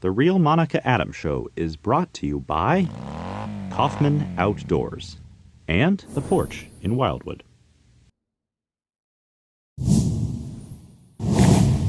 The Real Monica Adams Show is brought to you by Kaufman Outdoors and The Porch in Wildwood.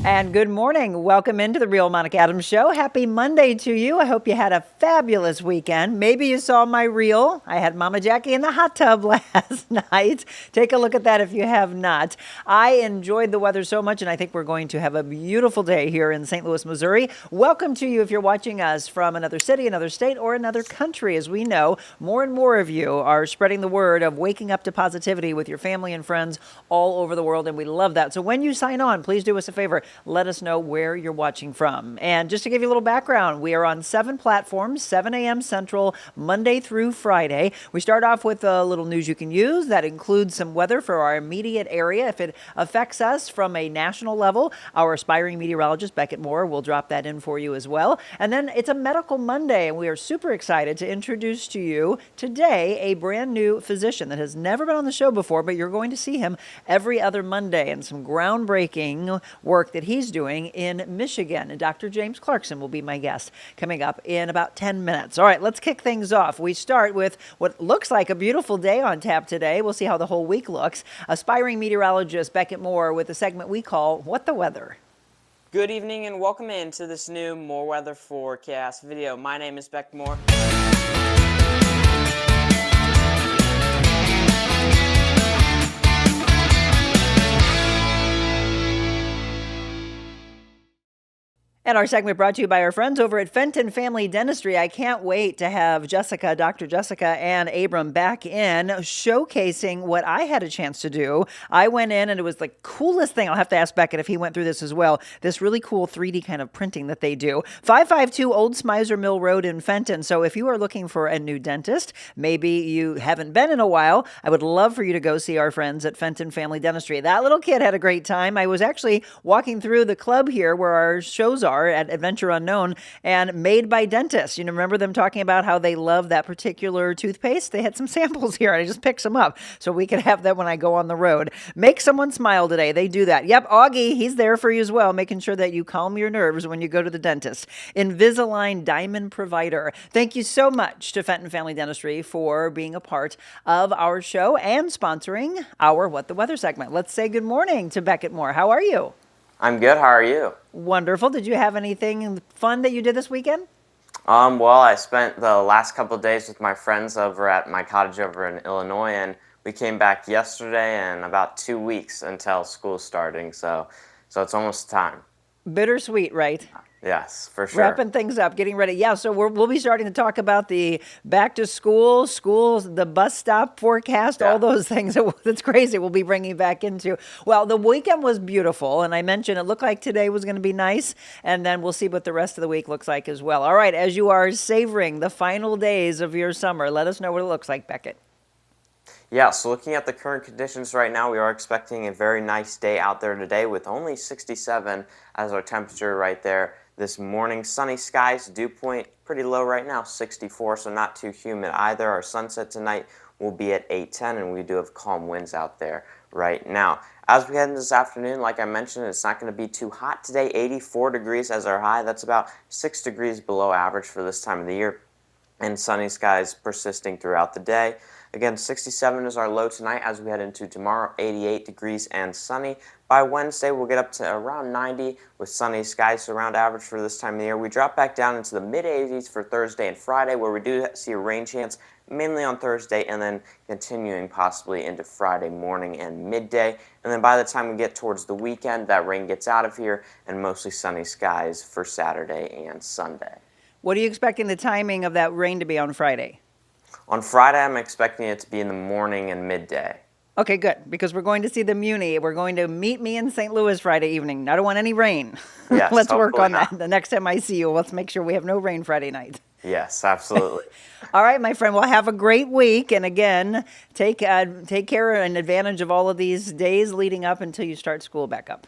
And good morning. Welcome into the Real Monica Adams Show. Happy Monday to you. I hope you had a fabulous weekend. Maybe you saw my reel. I had Mama Jackie in the hot tub last night. Take a look at that if you have not. I enjoyed the weather so much, and I think we're going to have a beautiful day here in St. Louis, Missouri. Welcome to you if you're watching us from another city, another state, or another country. As we know, more and more of you are spreading the word of waking up to positivity with your family and friends all over the world, and we love that. So when you sign on, please do us a favor. Let us know where you're watching from. And just to give you a little background, we are on 7 platforms, 7 a.m. Central, Monday through Friday. We start off with a little news you can use. That includes some weather for our immediate area. If it affects us from a national level, our aspiring meteorologist, Beckett Moore, will drop that in for you as well. And then it's a Medical Monday, and we are super excited to introduce to you today a brand new physician that has never been on the show before, but you're going to see him every other Monday, and some groundbreaking work that he's doing in Michigan. And Dr. James Clarkson will be my guest coming up in about 10 minutes. All right, let's kick things off. We start with what looks like a beautiful day on tap today. We'll see how the whole week looks. Aspiring meteorologist Beckett Moore with a segment we call What the Weather. Good evening and welcome into this new More Weather Forecast video. My name is Beckett Moore. And our segment brought to you by our friends over at Fenton Family Dentistry. I can't wait to have Jessica, Dr. Jessica, and Abram back in showcasing what I had a chance to do. I went in and it was the coolest thing. I'll have to ask Beckett if he went through this as well. This really cool 3D kind of printing that they do. 552 Old Smizer Mill Road in Fenton. So if you are looking for a new dentist, maybe you haven't been in a while, I would love for you to go see our friends at Fenton Family Dentistry. That little kid had a great time. I was actually walking through the club here where our shows are at Adventure Unknown, and made by dentists. You know, remember them talking about how they love that particular toothpaste? They had some samples here, and I just picked some up so we could have that when I go on the road. Make someone smile today. They do that. Yep, Augie, he's there for you as well, making sure that you calm your nerves when you go to the dentist. Invisalign Diamond Provider. Thank you so much to Fenton Family Dentistry for being a part of our show and sponsoring our What the Weather segment. Let's say good morning to Beckett Moore. How are you? I'm good. How are you? Wonderful. Did you have anything fun that you did this weekend? Well, I spent the last couple of days with my friends over at my cottage over in Illinois, and we came back yesterday and about 2 weeks until school's starting, so it's almost time. Bittersweet, right? Yes, for sure. Wrapping things up, getting ready. Yeah, so we'll be starting to talk about the back to school, schools, the bus stop forecast, all those things. That's crazy. We'll be bringing back into. Well, the weekend was beautiful, and I mentioned it looked like today was going to be nice, and then we'll see what the rest of the week looks like as well. All right, as you are savoring the final days of your summer, let us know what it looks like, Beckett. Yeah, so looking at the current conditions right now, we are expecting a very nice day out there today with only 67 as our temperature right there. This morning, sunny skies, dew point pretty low right now, 64, so not too humid either. Our sunset tonight will be at 8:10, and we do have calm winds out there right now. As we head into this afternoon, like I mentioned, it's not going to be too hot today. 84 degrees as our high. That's about 6 degrees below average for this time of the year, and sunny skies persisting throughout the day. Again, 67 is our low tonight as we head into tomorrow, 88 degrees and sunny. By Wednesday, we'll get up to around 90 with sunny skies, so around average for this time of the year. We drop back down into the mid-80s for Thursday and Friday, where we do see a rain chance, mainly on Thursday, and then continuing possibly into Friday morning and midday. And then by the time we get towards the weekend, that rain gets out of here, and mostly sunny skies for Saturday and Sunday. What are you expecting the timing of that rain to be on Friday? On Friday, I'm expecting it to be in the morning and midday. Okay, good, because we're going to see the Muni. We're going to meet me in St. Louis Friday evening. I don't want any rain. Yes, Let's work on not. that. The next time I see you, let's make sure we have no rain Friday night. Yes, absolutely. All right, my friend. Well, have a great week. And again, take care and advantage of all of these days leading up until you start school back up.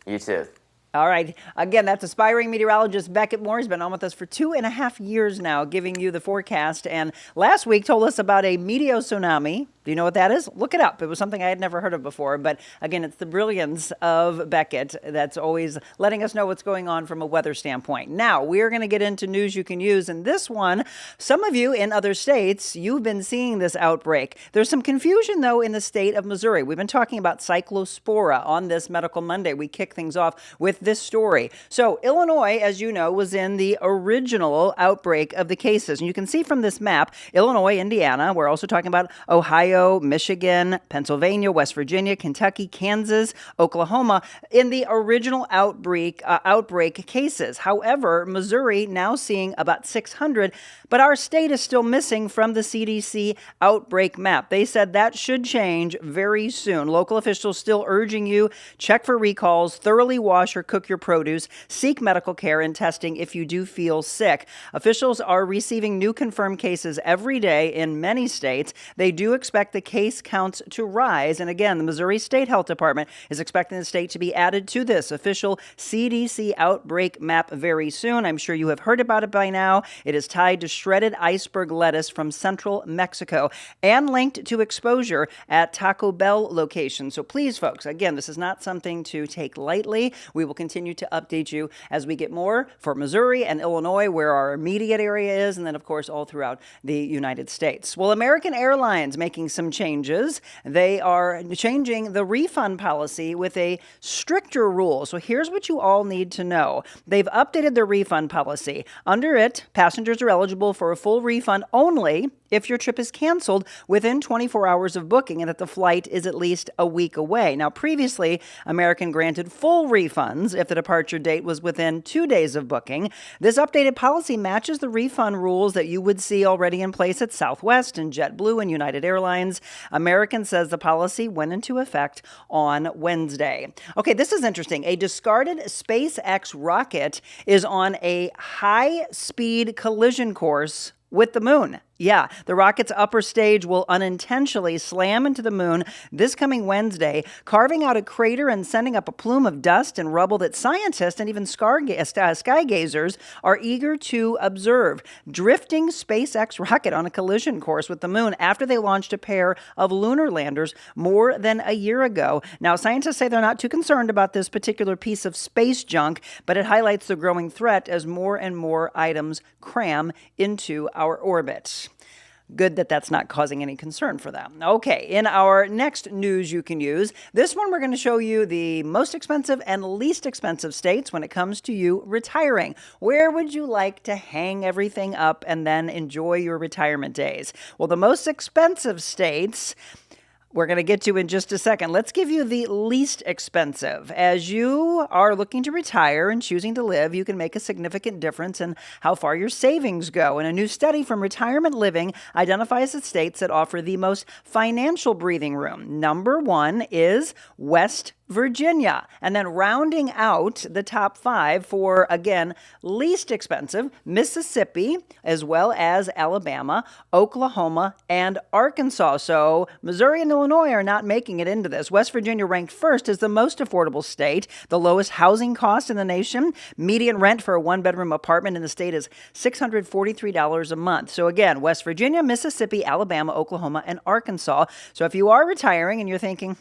You too. All right. Again, that's aspiring meteorologist Beckett Moore. He's been on with us for 2.5 years now, giving you the forecast. And last week told us about a meteo tsunami. Do you know what that is? Look it up. It was something I had never heard of before. But again, it's the brilliance of Beckett that's always letting us know what's going on from a weather standpoint. Now, we're going to get into news you can use. And this one, some of you in other states, you've been seeing this outbreak. There's some confusion, though, in the state of Missouri. We've been talking about cyclospora on this Medical Monday. We kick things off with this story. So Illinois, as you know, was in the original outbreak of the cases. And you can see from this map, Illinois, Indiana, we're also talking about Ohio, Michigan, Pennsylvania, West Virginia, Kentucky, Kansas, Oklahoma, in the original outbreak cases. However, Missouri now seeing about 600, but our state is still missing from the CDC outbreak map. They said that should change very soon. Local officials still urging you, check for recalls, thoroughly wash or cook your produce, seek medical care and testing if you do feel sick. Officials are receiving new confirmed cases every day in many states. They do expect the case counts to rise. And again, the Missouri State Health Department is expecting the state to be added to this official CDC outbreak map very soon. I'm sure you have heard about it by now. It is tied to shredded iceberg lettuce from central Mexico and linked to exposure at Taco Bell locations. So please, folks, again, this is not something to take lightly. We will continue to update you as we get more for Missouri and Illinois, where our immediate area is, and then, of course, all throughout the United States. Well, American Airlines making some changes. They are changing the refund policy with a stricter rule. So here's what you all need to know. They've updated their refund policy. Under it, passengers are eligible for a full refund only if your trip is canceled within 24 hours of booking and that the flight is at least a week away. Now, previously, American granted full refunds if the departure date was within 2 days of booking. This updated policy matches the refund rules that you would see already in place at Southwest and JetBlue and United Airlines. American says the policy went into effect on Wednesday. Okay, this is interesting. A discarded SpaceX rocket is on a high-speed collision course with the moon. Yeah, the rocket's upper stage will unintentionally slam into the moon this coming Wednesday, carving out a crater and sending up a plume of dust and rubble that scientists and even sky gazers are eager to observe. Drifting SpaceX rocket on a collision course with the moon after they launched a pair of lunar landers more than a year ago. Now, scientists say they're not too concerned about this particular piece of space junk, but it highlights the growing threat as more and more items cram into our orbit. Good that that's not causing any concern for them. Okay, in our next news you can use, this one we're going to show you the most expensive and least expensive states when it comes to you retiring. Where would you like to hang everything up and then enjoy your retirement days? Well, the most expensive states we're going to get to in just a second. Let's give you the least expensive. As you are looking to retire and choosing to live, you can make a significant difference in how far your savings go. And a new study from Retirement Living identifies the states that offer the most financial breathing room. Number 1 is West Virginia. And then rounding out the top 5 for, again, least expensive, Mississippi, as well as Alabama, Oklahoma, and Arkansas. So Missouri and Illinois are not making it into this. West Virginia ranked first as the most affordable state, the lowest housing cost in the nation. Median rent for a one-bedroom apartment in the state is $643 a month. So again, West Virginia, Mississippi, Alabama, Oklahoma, and Arkansas. So if you are retiring and you're thinking,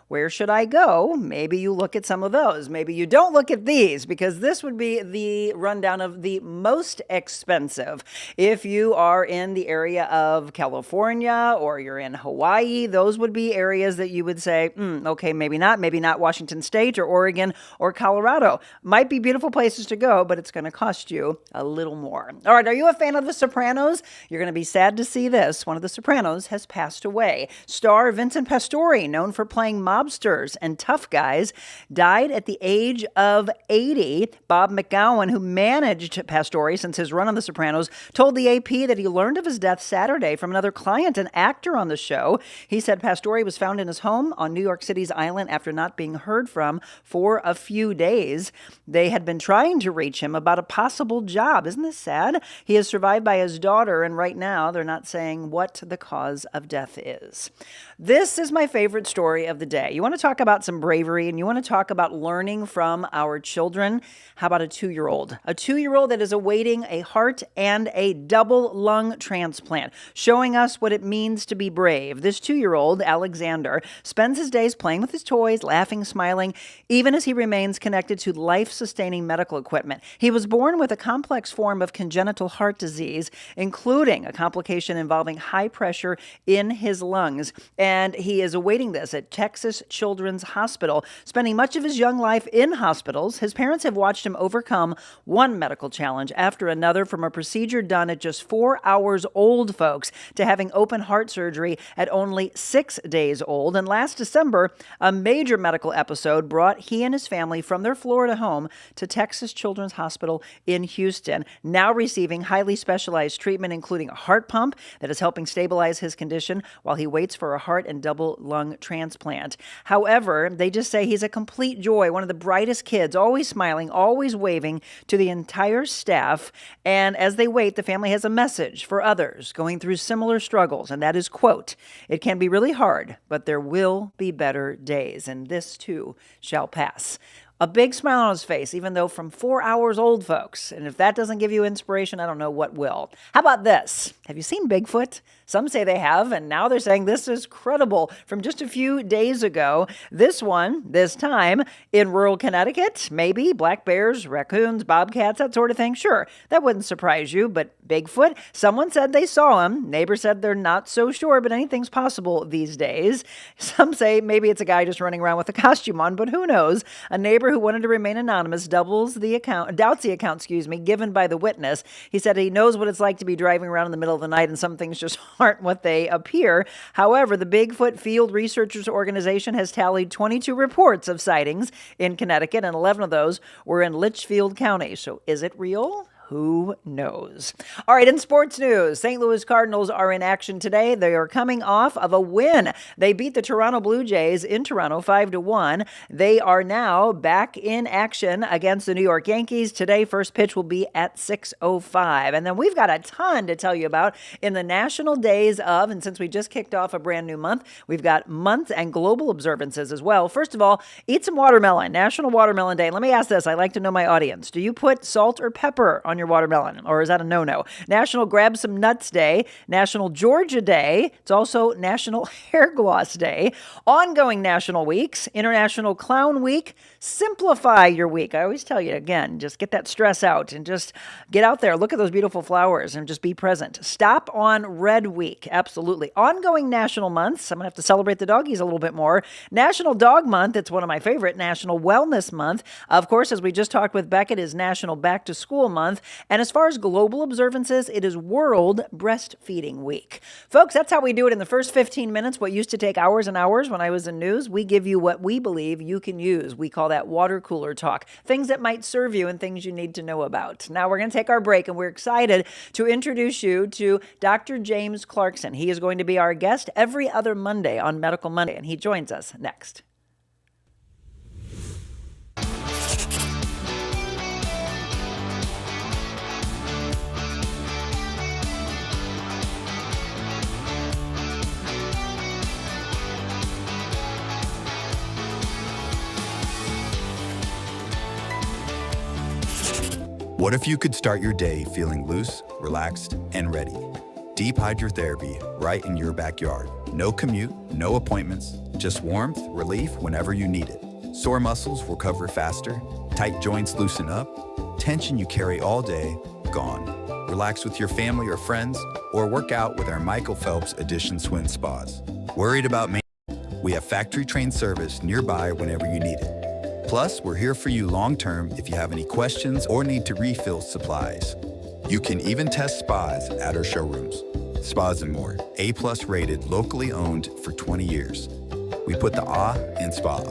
where should I go? Maybe you look at some of those. Maybe you don't look at these, because this would be the rundown of the most expensive. If you are in the area of California or you're in Hawaii, those would be areas that you would say, okay, maybe not Washington State or Oregon or Colorado. Might be beautiful places to go, but it's going to cost you a little more. All right, are you a fan of The Sopranos? You're going to be sad to see this. One of The Sopranos has passed away. Star Vincent Pastore, known for playing mobsters and tough guys, died at the age of 80. Bob McGowan, who managed Pastore since his run on The Sopranos, told the AP that he learned of his death Saturday from another client, an actor on the show. He said Pastore was found in his home on New York City's island after not being heard from for a few days. They had been trying to reach him about a possible job. Isn't this sad? He is survived by his daughter, and right now they're not saying what the cause of death is. This is my favorite story of the day. You want to talk about some bravery and you want to talk about learning from our children? How about a 2-year-old? A 2-year-old that is awaiting a heart and a double lung transplant, showing us what it means to be brave. This 2-year-old, Alexander, spends his days playing with his toys, laughing, smiling, even as he remains connected to life-sustaining medical equipment. He was born with a complex form of congenital heart disease, including a complication involving high pressure in his lungs. And he is awaiting this at Texas Children's Hospital, spending much of his young life in hospitals. His parents have watched him overcome one medical challenge after another, from a procedure done at just 4 hours old, folks, to having open heart surgery at only 6 days old. And last December, a major medical episode brought he and his family from their Florida home to Texas Children's Hospital in Houston, now receiving highly specialized treatment, including a heart pump that is helping stabilize his condition while he waits for a heart and double lung transplant. However, they just say he's a complete joy, one of the brightest kids, always smiling, always waving to the entire staff. And as they wait, the family has a message for others going through similar struggles, and that is, quote, "It can be really hard, but there will be better days, and this too shall pass." A big smile on his face, even though from 4 hours old, folks. And if that doesn't give you inspiration, I don't know what will. How about this? Have you seen Bigfoot? Some say they have, and now they're saying this is credible from just a few days ago. This time in rural Connecticut, maybe black bears, raccoons, bobcats, that sort of thing. Sure, that wouldn't surprise you, but Bigfoot, someone said they saw him. Neighbor said they're not so sure, but anything's possible these days. Some say maybe it's a guy just running around with a costume on, but who knows? A neighbor who wanted to remain anonymous doubts the account, given by the witness. He said he knows what it's like to be driving around in the middle of the night and some things just aren't what they appear. However, the Bigfoot Field Researchers Organization has tallied 22 reports of sightings in Connecticut, and 11 of those were in Litchfield County. So is it real? Who knows? All right, in sports news, St. Louis Cardinals are in action today. They are coming off of a win. They beat the Toronto Blue Jays in Toronto 5-1. They are now back in action against the New York Yankees. Today, first pitch will be at 6:05. And then we've got a ton to tell you about in the national days of, and since we just kicked off a brand new month, we've got month and global observances as well. First of all, eat some watermelon, National Watermelon Day. Let me ask this. I like to know my audience. Do you put salt or pepper on your watermelon, or is that a no-no? National Grab Some Nuts Day, National Georgia Day. It's also National Hair Gloss Day. Ongoing national weeks, International Clown Week. Simplify your week. I always tell you, again, just get that stress out and just get out there. Look at those beautiful flowers and just be present. Stop on Red Week. Absolutely. Ongoing national months. I'm going to have to celebrate the doggies a little bit more. National Dog Month. It's one of my favorite. National Wellness Month. Of course, as we just talked with Beckett, is National Back to School Month. And as far as global observances, it is World Breastfeeding Week. Folks, that's how we do it in the first 15 minutes. What used to take hours and hours when I was in news, we give you what we believe you can use. We call that water cooler talk. Things that might serve you and things you need to know about. Now we're going to take our break, and we're excited to introduce you to Dr. James Clarkson. He is going to be our guest every other Monday on Medical Monday, and he joins us next. What if you could start your day feeling loose, relaxed, and ready? Deep hydrotherapy right in your backyard. No commute, no appointments, just warmth, relief whenever you need it. Sore muscles recover faster, tight joints loosen up, tension you carry all day, gone. Relax with your family or friends, or work out with our Michael Phelps Edition Swim Spas. Worried about maintenance? We have factory-trained service nearby whenever you need it. Plus, we're here for you long-term if you have any questions or need to refill supplies. You can even test spas at our showrooms. Spas and More, A+ rated, locally owned for 20 years. We put the ah in spa.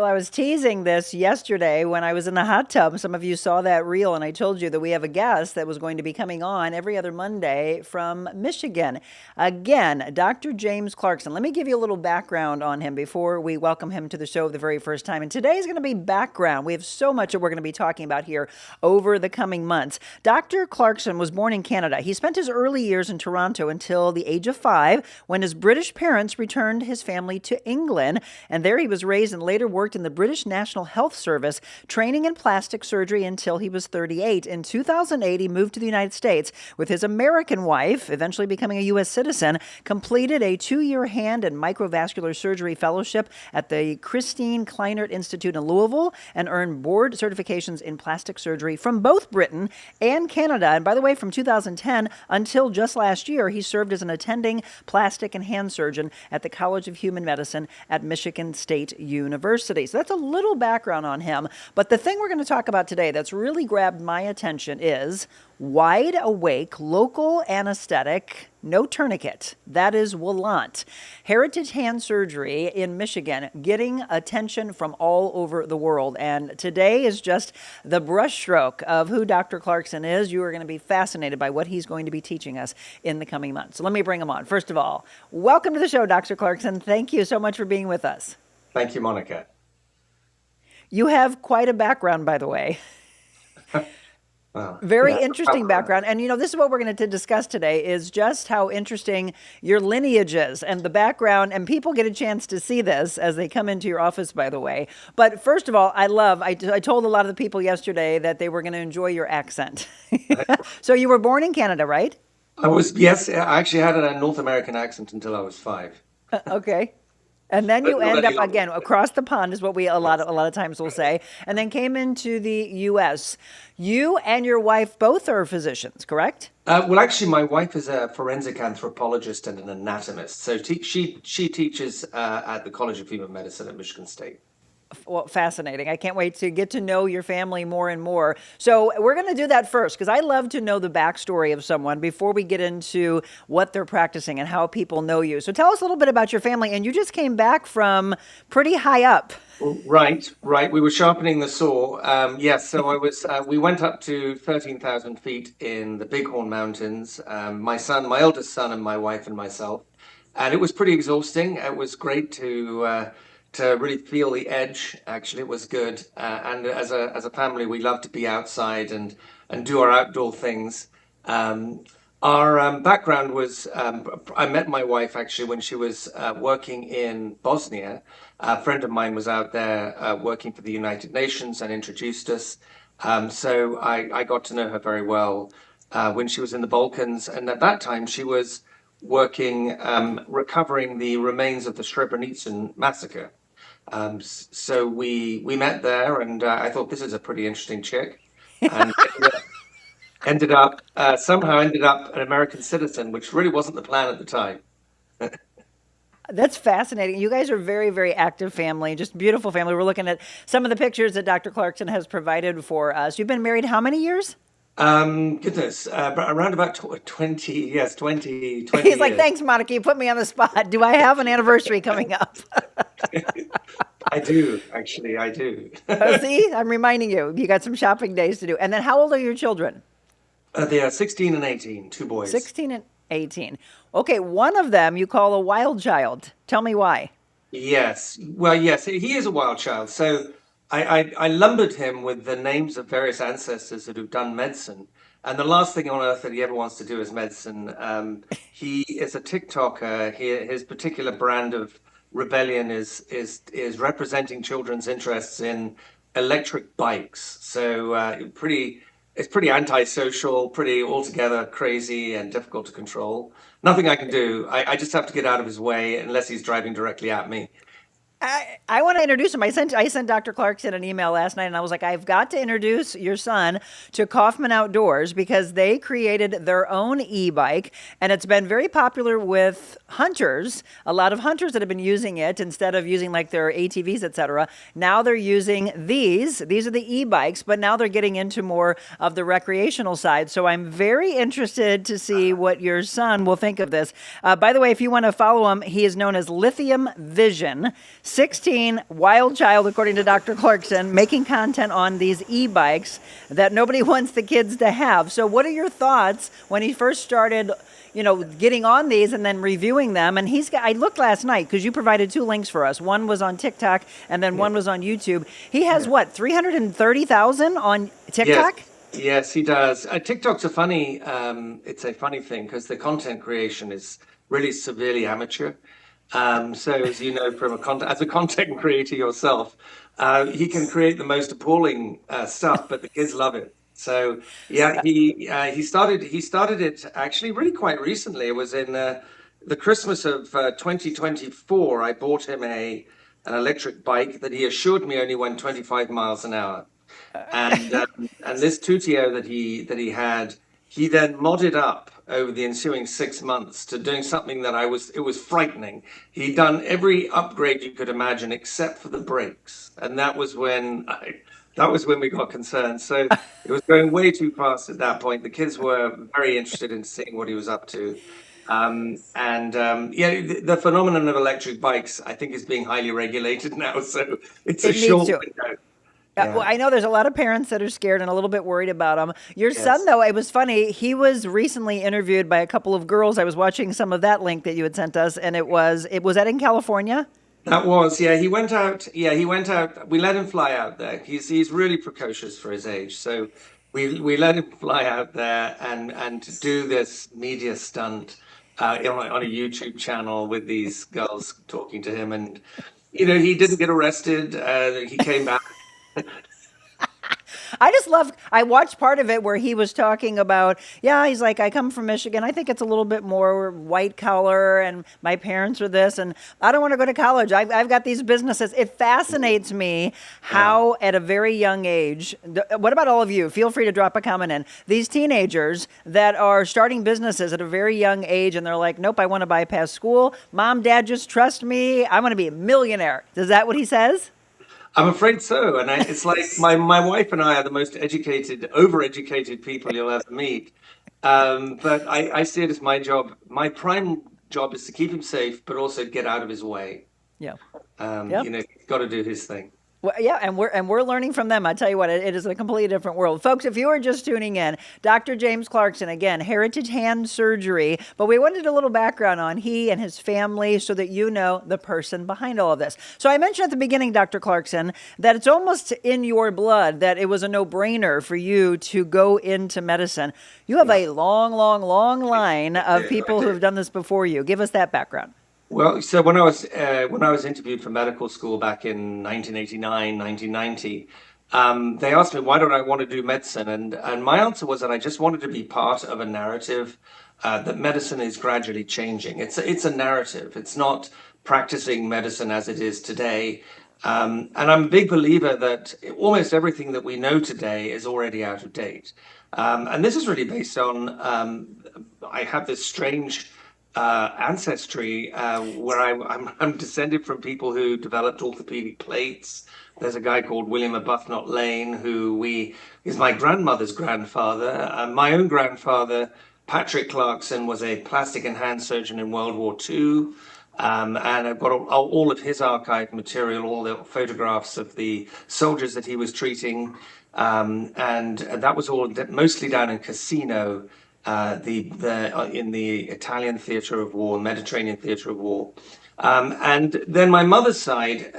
Well, I was teasing this yesterday when I was in the hot tub. Some of you saw that reel, and I told you that we have a guest that was going to be coming on every other Monday from Michigan. Again, Dr. James Clarkson. Let me give you a little background on him before we welcome him to the show the very first time. And today is going to be background. We have so much that we're going to be talking about here over the coming months. Dr. Clarkson was born in Canada. He spent his early years in Toronto until the age of 5 when his British parents returned his family to England. And there he was raised and later worked in the British National Health Service, training in plastic surgery until he was 38. In 2008, he moved to the United States with his American wife, eventually becoming a U.S. citizen, completed a 2-year hand and microvascular surgery fellowship at the Christine Kleinert Institute in Louisville, and earned board certifications in plastic surgery from both Britain and Canada. And by the way, from 2010 until just last year, he served as an attending plastic and hand surgeon at the College of Human Medicine at Michigan State University. So that's a little background on him. But the thing we're going to talk about today that's really grabbed my attention is wide awake local anesthetic, no tourniquet. That is WALANT. Heritage hand surgery in Michigan, getting attention from all over the world. And today is just the brushstroke of who Dr. Clarkson is. You are going to be fascinated by what he's going to be teaching us in the coming months. So let me bring him on. First of all, welcome to the show, Dr. Clarkson. Thank you so much for being with us. Thank you, Monica. You have quite a background, by the way. Very interesting background. And, this is what we're going to discuss today is just how interesting your lineage is and the background. And people get a chance to see this as they come into your office, by the way. But first of all, I told a lot of the people yesterday that they were going to enjoy your accent. So you were born in Canada, right? Yes, I actually had a North American accent until I was 5. Okay. And then you end up, again, across the pond is what we a lot of times will say, and then came into the U.S. You and your wife both are physicians, correct? Well, actually, my wife is a forensic anthropologist and an anatomist. So she teaches at the College of Human Medicine at Michigan State. Well, fascinating. I can't wait to get to know your family more and more. So we're going to do that first because I love to know the backstory of someone before we get into what they're practicing and how people know you. So tell us a little bit about your family. And you just came back from pretty high up. Right. We were sharpening the saw. Yes, so we went up to 13,000 feet in the Bighorn Mountains. My eldest son, and my wife and myself. And it was pretty exhausting. It was great to really feel the edge. Actually, it was good. And as a family, we love to be outside and do our outdoor things. Our background was, I met my wife actually when she was working in Bosnia. A friend of mine was out there working for the United Nations and introduced us. So I got to know her very well when she was in the Balkans. And at that time, she was working, recovering the remains of the Srebrenica massacre. So we met there, and I thought this is a pretty interesting chick, and somehow ended up an American citizen, which really wasn't the plan at the time. That's fascinating. You guys are very, very active family, just beautiful family. We're looking at some of the pictures that Dr. Clarkson has provided for us. You've been married how many years? Goodness, around about 20 years. He's like, thanks, Monica, you put me on the spot. Do I have an anniversary coming up? I do, actually, I do. See, I'm reminding you, you got some shopping days to do. And then how old are your children? They are 16 and 18, 2 boys. 16 and 18. Okay, one of them you call a wild child. Tell me why. Yes, well, yes, he is a wild child. So I lumbered him with the names of various ancestors that have done medicine. And the last thing on earth that he ever wants to do is medicine. He is a TikToker. His particular brand of rebellion is representing children's interests in electric bikes. So it's pretty antisocial, pretty altogether crazy and difficult to control. Nothing I can do. I just have to get out of his way unless he's driving directly at me. I want to introduce him. I sent Dr. Clarkson an email last night, and I was like, I've got to introduce your son to Kaufman Outdoors because they created their own e-bike, and it's been very popular with hunters. A lot of hunters that have been using it instead of using like their ATVs, etc. Now they're using these. These are the e-bikes, but now they're getting into more of the recreational side. So I'm very interested to see what your son will think of this. By the way, if you want to follow him, he is known as Lithium Vision. 16, wild child, according to Dr. Clarkson, making content on these e-bikes that nobody wants the kids to have. So what are your thoughts when he first started, getting on these and then reviewing them? And I looked last night because you provided 2 links for us. One was on TikTok and then one was on YouTube. He has 330,000 on TikTok? Yes, he does. TikTok's it's a funny thing because the content creation is really severely amateur. So as you know, as a content creator yourself, he can create the most appalling stuff, but the kids love it. So yeah, he started it actually really quite recently. It was in the Christmas of 2024. I bought him an electric bike that he assured me only went 25 miles an hour. And this Tourniquet that he had, he then modded up over the ensuing 6 months to doing something that it was frightening. He'd done every upgrade you could imagine except for the brakes, and that was when we got concerned. So it was going way too fast at that point. The kids were very interested in seeing what he was up to. The phenomenon of electric bikes, I think, is being highly regulated now. So it's a short window. Well, I know there's a lot of parents that are scared and a little bit worried about them. Your son, though, it was funny. He was recently interviewed by a couple of girls. I was watching some of that link that you had sent us, and was that in California? That was, yeah. He went out. Yeah, he went out. We let him fly out there. He's really precocious for his age. So we let him fly out there and do this media stunt on a YouTube channel with these girls talking to him, and he didn't get arrested. He came back. I watched part of it where he was talking about, he's like, I come from Michigan. I think it's a little bit more white collar and my parents are this and I don't want to go to college. I've got these businesses. It fascinates me how at a very young age, what about all of you? Feel free to drop a comment in. These teenagers that are starting businesses at a very young age and they're like, nope, I want to bypass school. Mom, Dad, just trust me. I want to be a millionaire. Is that what he says? I'm afraid so. And it's like my wife and I are the most overeducated people you'll ever meet. But I see it as my job. My prime job is to keep him safe, but also get out of his way. Yeah. He's got to do his thing. Well, yeah, and we're learning from them. I tell you what, it is a completely different world. Folks, if you are just tuning in, Dr. James Clarkson, again, Heritage Hand Surgery, but we wanted a little background on he and his family so that you know the person behind all of this. So I mentioned at the beginning, Dr. Clarkson, that it's almost in your blood that it was a no-brainer for you to go into medicine. You have a long, long, long line of people who have done this before you. Give us that background. Well, so when I was interviewed for medical school back in 1989, 1990, they asked me why don't I want to do medicine, and my answer was that I just wanted to be part of a narrative that medicine is gradually changing. It's a narrative. It's not practicing medicine as it is today. And I'm a big believer that almost everything that we know today is already out of date. And this is really based on I have this strange ancestry where I'm descended from people who developed orthopedic plates. There's a guy called William Arbuthnot Lane who is my grandmother's grandfather. My own grandfather, Patrick Clarkson, was a plastic and hand surgeon in World War II. And I've got all of his archived material, all the photographs of the soldiers that he was treating. And that was all mostly down in Cassino, in the Italian theater of war, Mediterranean theater of war. And then my mother's side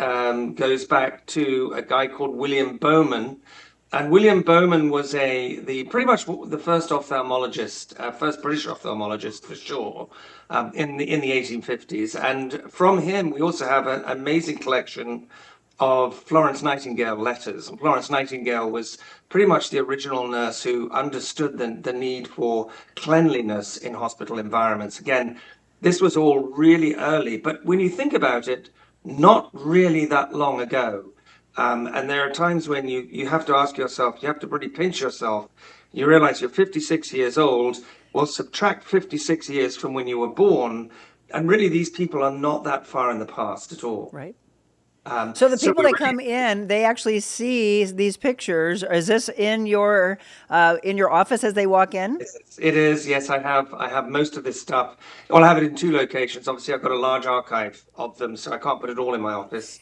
goes back to a guy called William Bowman. And William Bowman was pretty much the first ophthalmologist, first British ophthalmologist for sure, in the 1850s. And from him, we also have an amazing collection of Florence Nightingale letters. And Florence Nightingale was pretty much the original nurse who understood the need for cleanliness in hospital environments. Again, this was all really early, but when you think about it, not really that long ago. And there are times when you have to ask yourself, you have to really pinch yourself. You realize you're 56 years old, well, subtract 56 years from when you were born, and really these people are not that far in the past at all. Right. So the people we're that come in, they actually see these pictures. Is this in your office as they walk in? It is, yes. I have most of this stuff. Well, I have it in two locations. Obviously, I've got a large archive of them, so I can't put it all in my office.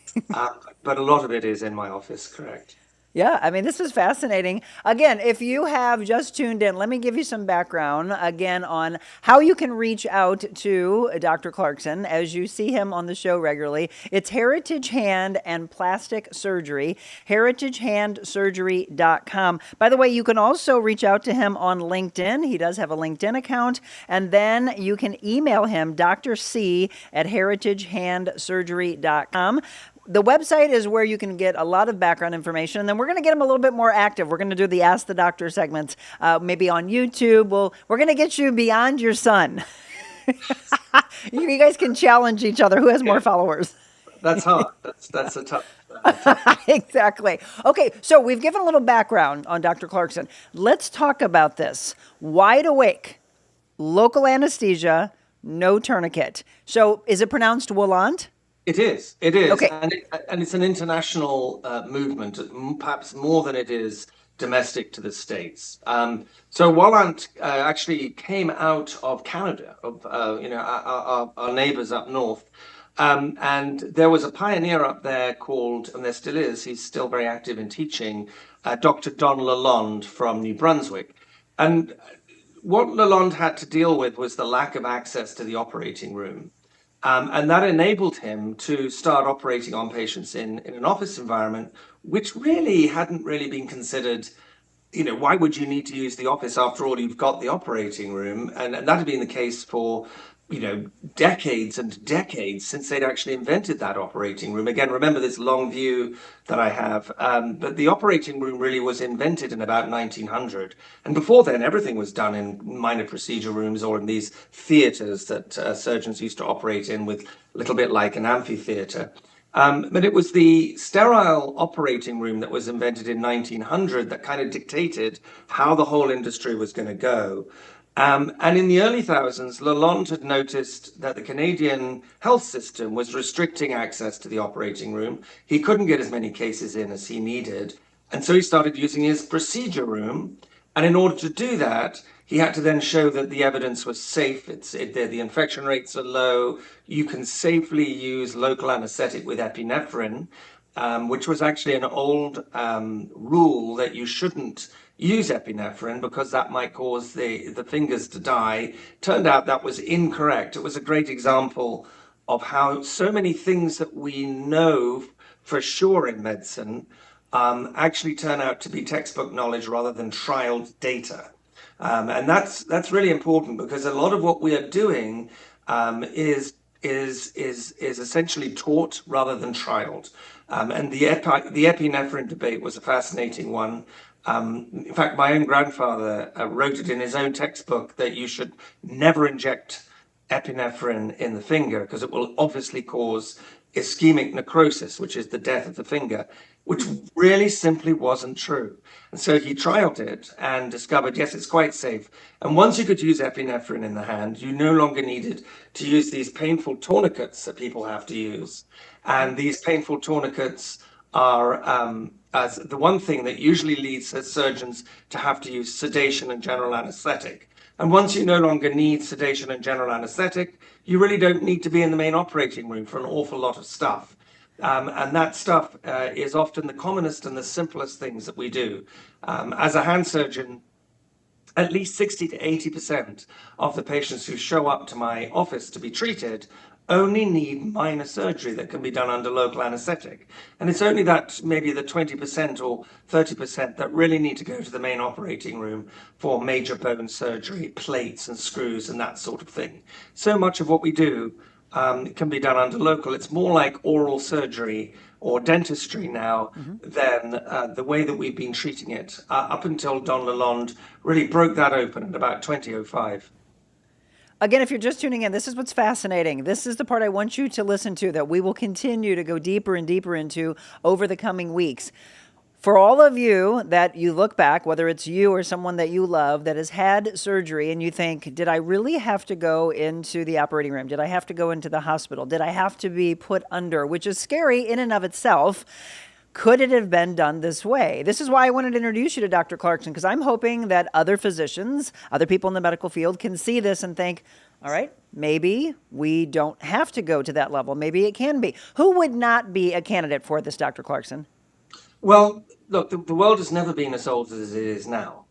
But a lot of it is in my office, correct? Yeah, I mean, this is fascinating. Again, if you have just tuned in, let me give you some background again on how you can reach out to Dr. Clarkson as you see him on the show regularly. It's Heritage Hand and Plastic Surgery, heritagehandsurgery.com. By the way, you can also reach out to him on LinkedIn. He does have a LinkedIn account. And then you can email him, Dr. C at heritagehandsurgery.com. The website is where you can get a lot of background information, and then we're going to get them a little bit more active. We're going to do the Ask the Doctor segments, maybe on YouTube. We're going to get you beyond your son. You guys can challenge each other. Who has more followers? That's hard. That's a tough. Exactly. Okay, so we've given a little background on Dr. Clarkson. Let's talk about this. Wide awake, local anesthesia, no tourniquet. So is it pronounced WALANT? It is. It is. Okay. And it's an international movement, perhaps more than it is domestic to the States. So WALANT actually came out of Canada, of our neighbors up north. And there was a pioneer up there called, and there still is, he's still very active in teaching, Dr. Don Lalonde from New Brunswick. And what Lalonde had to deal with was the lack of access to the operating room. And that enabled him to start operating on patients in an office environment, which really hadn't really been considered. Why would you need to use the office? After all, you've got the operating room. And that had been the case for, decades and decades since they'd actually invented that operating room. Again, remember this long view that I have. But the operating room really was invented in about 1900. And before then, everything was done in minor procedure rooms or in these theaters that surgeons used to operate in, with a little bit like an amphitheater. But it was the sterile operating room that was invented in 1900 that kind of dictated how the whole industry was going to go. And in the early thousands, Lalonde had noticed that the Canadian health system was restricting access to the operating room. He couldn't get as many cases in as he needed. And so he started using his procedure room. And in order to do that, he had to then show that the evidence was safe. The infection rates are low. You can safely use local anesthetic with epinephrine, which was actually an old rule that you shouldn't use epinephrine because that might cause the fingers to die. Turned out that was incorrect. It was a great example of how so many things that we know for sure in medicine actually turn out to be textbook knowledge rather than trialed data. And that's really important because a lot of what we are doing is essentially taught rather than trialed. And the epinephrine debate was a fascinating one. In fact, my own grandfather wrote it in his own textbook that you should never inject epinephrine in the finger because it will obviously cause ischemic necrosis, which is the death of the finger, which really simply wasn't true. And so he trialed it and discovered, yes, it's quite safe. And once you could use epinephrine in the hand, you no longer needed to use these painful tourniquets that people have to use. And these painful tourniquets are as the one thing that usually leads surgeons to have to use sedation and general anesthetic. And once you no longer need sedation and general anesthetic, you really don't need to be in the main operating room for an awful lot of stuff. And that stuff is often the commonest and the simplest things that we do. As a hand surgeon, at least 60 to 80% of the patients who show up to my office to be treated only need minor surgery that can be done under local anesthetic. And it's only that maybe the 20% or 30% that really need to go to the main operating room for major bone surgery, plates and screws and that sort of thing. So much of what we do can be done under local. It's more like oral surgery or dentistry now than the way that we've been treating it up until Don Lalonde really broke that open at about 2005. Again, if you're just tuning in, this is what's fascinating. This is the part I want you to listen to that we will continue to go deeper and deeper into over the coming weeks. For all of you that you look back, whether it's you or someone that you love that has had surgery and you think, did I really have to go into the operating room? Did I have to go into the hospital? Did I have to be put under, which is scary in and of itself. Could it have been done this way? This is why I wanted to introduce you to Dr. Clarkson, because I'm hoping that other physicians, other people in the medical field can see this and think, all right, maybe we don't have to go to that level. Maybe it can be. Who would not be a candidate for this, Dr. Clarkson? Well, look, the world has never been as old as it is now.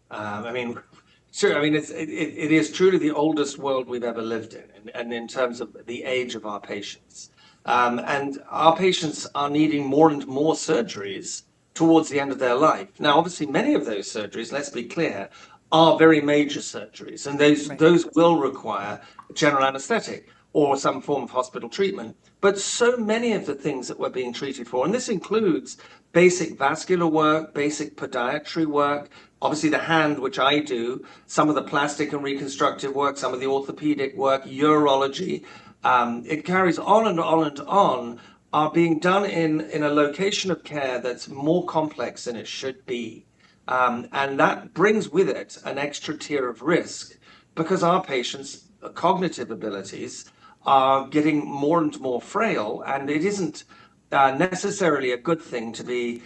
Sure. I mean, it is truly the oldest world we've ever lived in, and in terms of the age of our patients. And our patients are needing more and more surgeries towards the end of their life. Now, obviously, many of those surgeries, let's be clear, are very major surgeries, and those will require general anesthetic or some form of hospital treatment. But so many of the things that we're being treated for, and this includes basic vascular work, basic podiatry work, obviously the hand, which I do, some of the plastic and reconstructive work, some of the orthopedic work, urology, it carries on and on and on, are being done in a location of care that's more complex than it should be. And that brings with it an extra tier of risk because our patients' cognitive abilities are getting more and more frail, and it isn't necessarily a good thing to be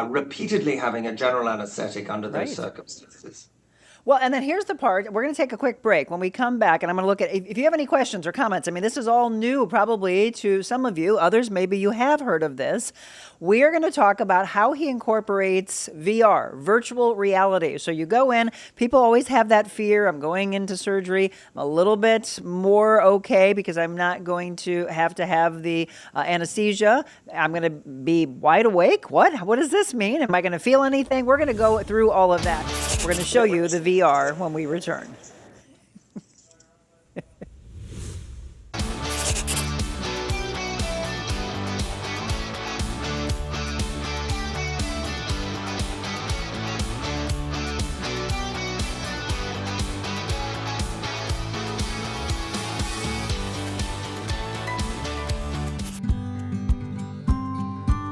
repeatedly having a general anesthetic under those circumstances. Well, and then here's the part. We're going to take a quick break. When we come back, and I'm going to look at, if you have any questions or comments, I mean, this is all new probably to some of you. Others, maybe you have heard of this. We are going to talk about how he incorporates VR, virtual reality. So you go in, people always have that fear. I'm going into surgery. I'm a little bit more okay because I'm not going to have the anesthesia. I'm going to be wide awake. What does this mean? Am I going to feel anything? We're going to go through all of that. We're going to show you the VR when we return.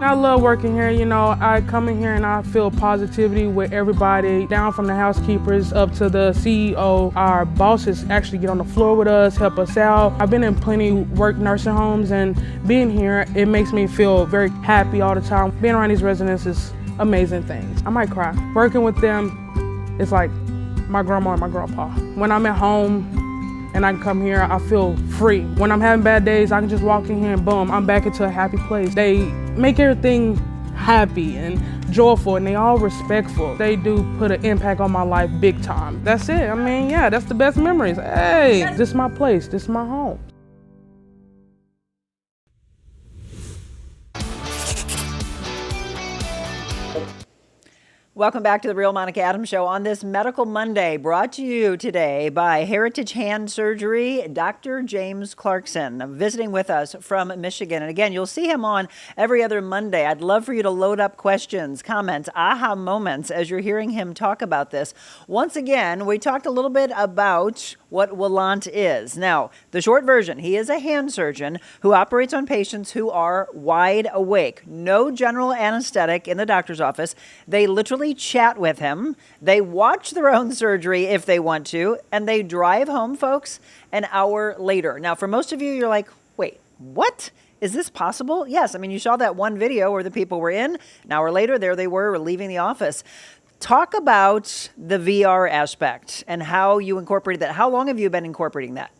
I love working here. You know, I come in here and I feel positivity with everybody, down from the housekeepers up to the CEO. Our bosses actually get on the floor with us, help us out. I've been in plenty work nursing homes, and being here, it makes me feel very happy all the time. Being around these residents is amazing things. I might cry. Working with them, it's like my grandma and my grandpa. When I'm at home, and I can come here, I feel free. When I'm having bad days, I can just walk in here and boom, I'm back into a happy place. They make everything happy and joyful, and they all respectful. They do put an impact on my life big time. That's it. I mean, yeah, that's the best memories. Hey, this is my place, this is my home. Welcome back to the Real Monica Adams Show on this Medical Monday, brought to you today by Heritage Hand Surgery, Dr. James Clarkson, visiting with us from Michigan. And again, you'll see him on every other Monday. I'd love for you to load up questions, comments, aha moments as you're hearing him talk about this. Once again, we talked a little bit about what WALANT is. Now, the short version, he is a hand surgeon who operates on patients who are wide awake. No general anesthetic in the doctor's office. They literally chat with him. They watch their own surgery if they want to, and they drive home, folks, an hour later. Now, for most of you, you're like, wait, what? Is this possible? Yes. I mean, you saw that one video where the people were in. An hour later, there they were leaving the office. Talk about the VR aspect and how you incorporated that. How long have you been incorporating that?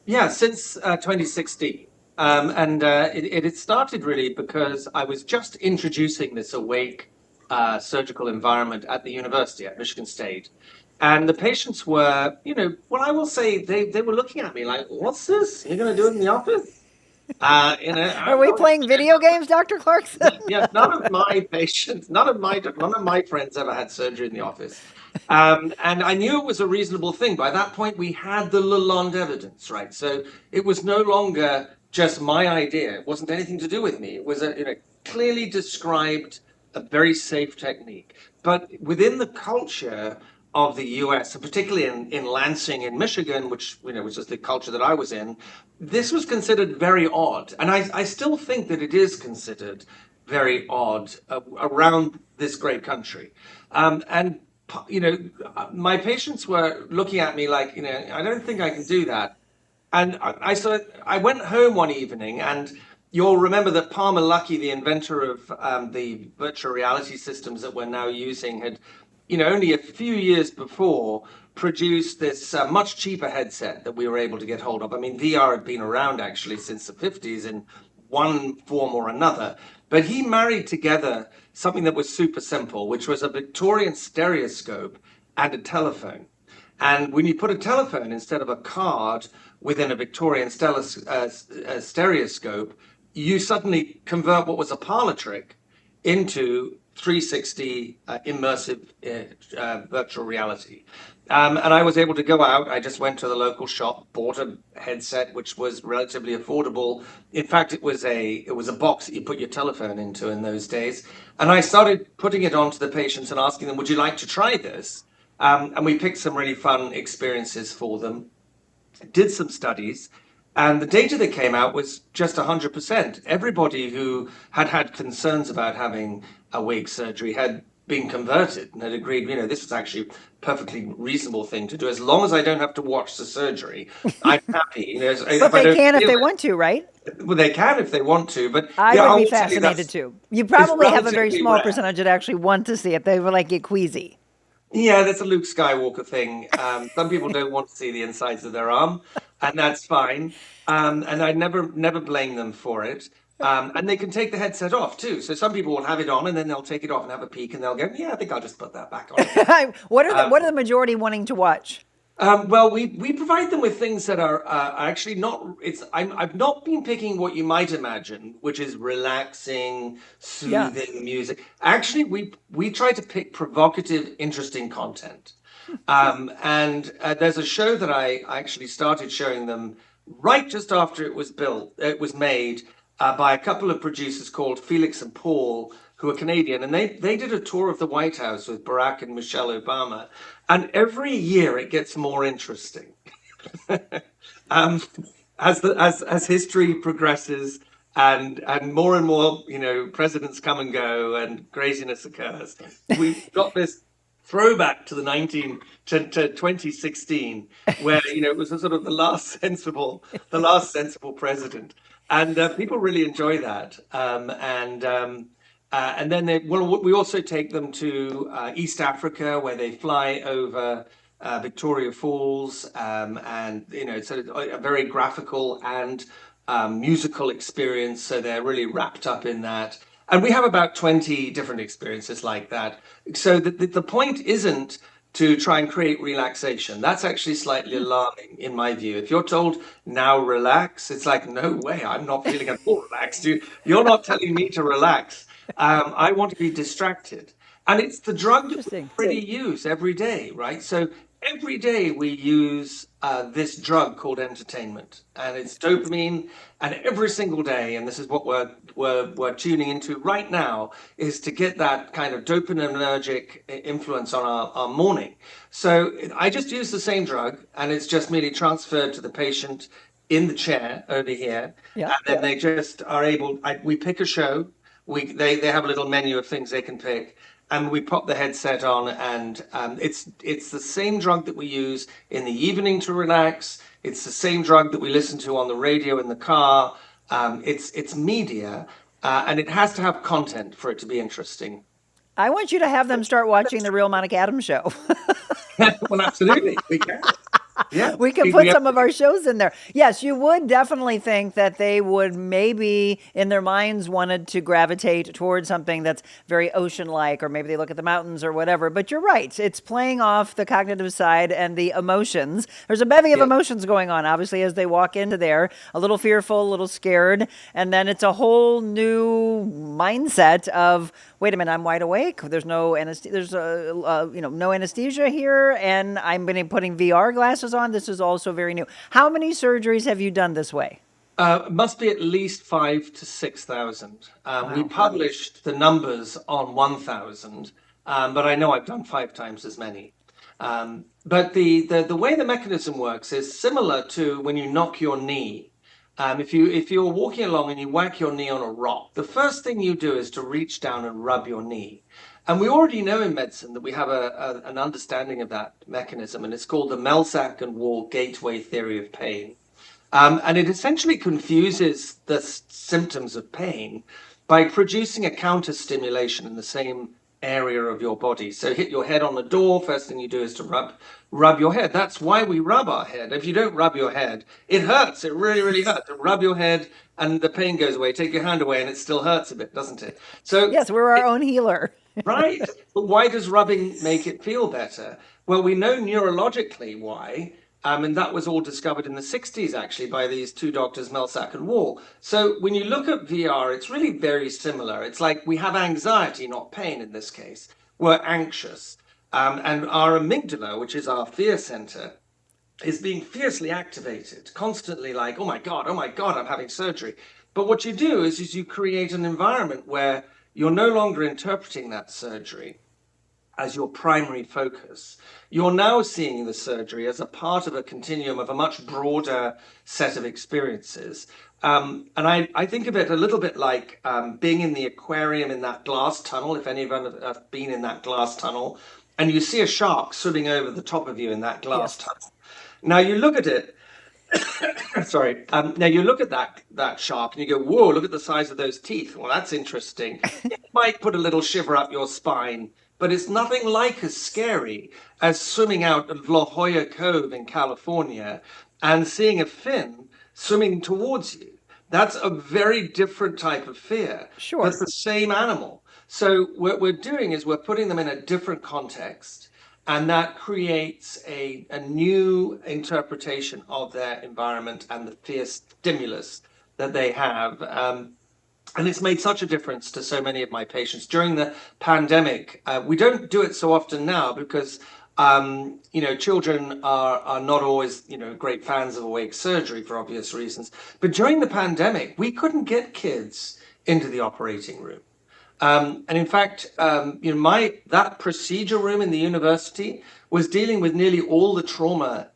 Yeah, since 2016. It started really because I was just introducing this awake surgical environment at the university at Michigan State. And the patients were, what I will say, they were looking at me like, what's this? You're going to do it in the office? Are we playing video games, Dr. Clarkson? Yeah, none of my patients, none of my friends ever had surgery in the office. And I knew it was a reasonable thing. By that point, we had the LALANT evidence, right? So it was no longer just my idea. It wasn't anything to do with me. It was a clearly described, a very safe technique. But within the culture of the US, and particularly in Lansing in Michigan, which is the culture that I was in, this was considered very odd. And I still think that it is considered very odd around this great country. And, my patients were looking at me like, I don't think I can do that. And I went home one evening, and you'll remember that Palmer Luckey, the inventor of the virtual reality systems that we're now using, had, only a few years before produced this much cheaper headset that we were able to get hold of. I mean, VR had been around actually since the 50s in one form or another, but he married together something that was super simple, which was a Victorian stereoscope and a telephone. And when you put a telephone instead of a card within a Victorian stereoscope, you suddenly convert what was a parlor trick into 360 immersive virtual reality. And I was able to go out. I just went to the local shop, bought a headset, which was relatively affordable. In fact, it was a box that you put your telephone into in those days. And I started putting it onto the patients and asking them, would you like to try this? And we picked some really fun experiences for them, did some studies, and the data that came out was just 100%. Everybody who had concerns about having a wig surgery had been converted and had agreed, this is actually a perfectly reasonable thing to do. As long as I don't have to watch the surgery, I'm happy. But they can if they want to, right? Well, they can if they want to, but I would be fascinated too. You probably have a very small percentage that actually want to see it. They were like get queasy. Yeah, that's a Luke Skywalker thing. Some people don't want to see the insides of their arm, and that's fine. And I never blame them for it. And they can take the headset off too. So some people will have it on and then they'll take it off and have a peek and they'll go, yeah, I think I'll just put that back on. What are the majority wanting to watch? Well, we provide them with things that are actually not. I've not been picking what you might imagine, which is relaxing, soothing music. Actually, we try to pick provocative, interesting content. And there's a show that I actually started showing them right just after it was made by a couple of producers called Felix and Paul, who are Canadian, and they did a tour of the White House with Barack and Michelle Obama, and every year it gets more interesting. As history progresses and more, presidents come and go and craziness occurs. We've got this throwback to to 2016, where it was sort of the last sensible president, and people really enjoy that. And then we also take them to East Africa, where they fly over Victoria Falls, and it's a very graphical and musical experience. So they're really wrapped up in that. And we have about 20 different experiences like that. So the point isn't to try and create relaxation. That's actually slightly alarming in my view. If you're told now relax, it's like, no way, I'm not feeling at all relaxed. You're not telling me to relax. I want to be distracted. And it's the drug that we already use every day, right? So every day we use this drug called entertainment, and it's dopamine. And every single day, and this is what we're tuning into right now, is to get that kind of dopaminergic influence on our morning. So I just use the same drug, and it's just merely transferred to the patient in the chair over here, and then they just are able. We pick a show. They have a little menu of things they can pick, and we pop the headset on, and it's the same drug that we use in the evening to relax. It's the same drug that we listen to on the radio in the car. It's media, and it has to have content for it to be interesting. I want you to have them start watching the Real Monica Adams Show. Well, absolutely, we can. Yeah, we can put some of our shows in there. Yes, you would definitely think that they would maybe in their minds wanted to gravitate towards something that's very ocean-like, or maybe they look at the mountains or whatever. But you're right. It's playing off the cognitive side and the emotions. There's a bevy of emotions going on, obviously, as they walk into there, a little fearful, a little scared. And then it's a whole new mindset of, wait a minute, I'm wide awake. There's no anesthesia. There's no anesthesia here, and I'm going to be putting VR glasses on. This is also very new. How many surgeries have you done this way? Must be at least 5,000 to 6,000. Wow. We published the numbers on 1,000, but I know I've done 5 times as many. But the way the mechanism works is similar to when you knock your knee. If you're walking along and you whack your knee on a rock, the first thing you do is to reach down and rub your knee. And we already know in medicine that we have an understanding of that mechanism, and it's called the Melsack and Wall gateway theory of pain. And it essentially confuses the symptoms of pain by producing a counter stimulation in the same area of your body. So hit your head on the door, first thing you do is to rub your head. That's why we rub our head. If you don't rub your head, it hurts. It really, really hurts. Rub your head and the pain goes away. Take your hand away and it still hurts a bit, doesn't it? So Yes, we're our own healer. right. But why does rubbing make it feel better? Well, we know neurologically why. And that was all discovered in the 60s, actually, by these two doctors, Melsack and Wall. So when you look at VR, it's really very similar. It's like we have anxiety, not pain in this case. We're anxious. And our amygdala, which is our fear center, is being fiercely activated, constantly like, oh my God, I'm having surgery. But what you do is you create an environment where you're no longer interpreting that surgery as your primary focus. You're now seeing the surgery as a part of a continuum of a much broader set of experiences. And I think of it a little bit like being in the aquarium in that glass tunnel, if any of you have been in that glass tunnel, and you see a shark swimming over the top of you in that glass tunnel. Now you look at it, sorry. Now you look at that shark and you go, whoa, look at the size of those teeth. Well, that's interesting. It might put a little shiver up your spine, but it's nothing like as scary as swimming out of La Jolla Cove in California and seeing a fin swimming towards you. That's a very different type of fear. Sure. But the same animal. So what we're doing is we're putting them in a different context. And that creates a new interpretation of their environment and the fear stimulus that they have. And it's made such a difference to so many of my patients. During the pandemic, we don't do it so often now because, children are not always, great fans of awake surgery for obvious reasons. But during the pandemic, we couldn't get kids into the operating room. And in fact, that procedure room in the university was dealing with nearly all the trauma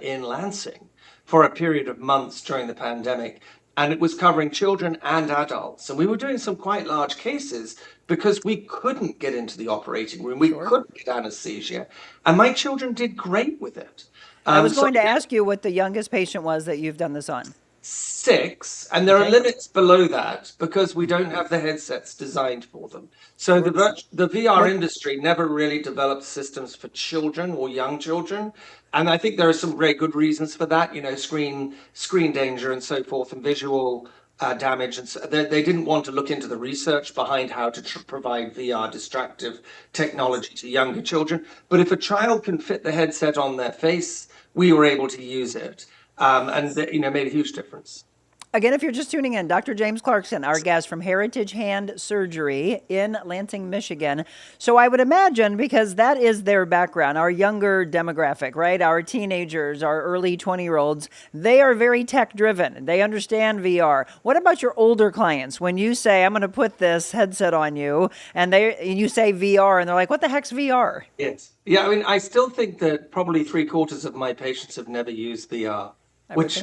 in Lansing for a period of months during the pandemic. And it was covering children and adults. And we were doing some quite large cases because we couldn't get into the operating room. We couldn't get anesthesia. And my children did great with it. I was going to ask you what the youngest patient was that you've done this on. 6, and there are limits below that because we don't have the headsets designed for them. So the VR industry never really developed systems for children or young children, and I think there are some very good reasons for that. Screen danger and so forth, and visual damage, and so they didn't want to look into the research behind how to provide VR distractive technology to younger children. But if a child can fit the headset on their face, we were able to use it. And made a huge difference. Again, if you're just tuning in, Dr. James Clarkson, our guest from Heritage Hand Surgery in Lansing, Michigan. So I would imagine, because that is their background, our younger demographic, right? Our teenagers, our early 20-year-olds, they are very tech-driven. They understand VR. What about your older clients? When you say, I'm going to put this headset on you, and you say VR, and they're like, what the heck's VR? Yes. Yeah, I mean, I still think that probably 3/4 of my patients have never used VR. Which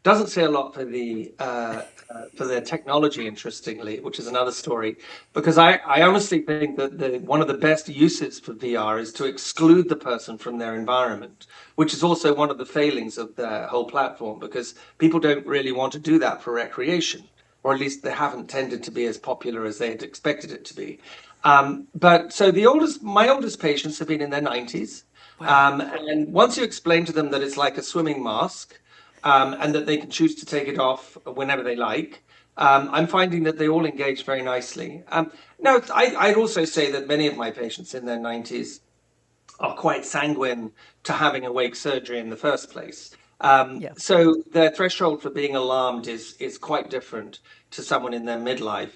doesn't say a lot for their technology, interestingly, which is another story. Because I honestly think that one of the best uses for VR is to exclude the person from their environment, which is also one of the failings of the whole platform, because people don't really want to do that for recreation, or at least they haven't tended to be as popular as they had expected it to be. But so my oldest patients have been in their 90s. And once you explain to them that it's like a swimming mask, and that they can choose to take it off whenever they like, I'm finding that they all engage very nicely. Now, I'd also say that many of my patients in their 90s are quite sanguine to having awake surgery in the first place. So their threshold for being alarmed is quite different to someone in their midlife.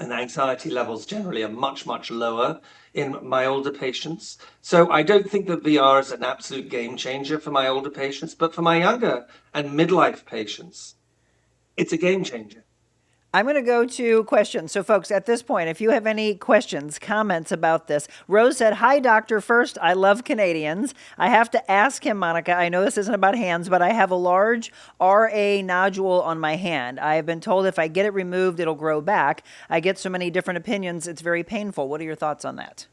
And anxiety levels generally are much, much lower in my older patients. So I don't think that VR is an absolute game changer for my older patients, but for my younger and midlife patients, it's a game changer. I'm going to go to questions. So, folks, at this point, if you have any questions, comments about this, Rose said, "Hi, doctor. First, I love Canadians. I have to ask him, Monica. I know this isn't about hands, but I have a large RA nodule on my hand. I have been told if I get it removed, it'll grow back. I get so many different opinions. It's very painful. What are your thoughts on that?"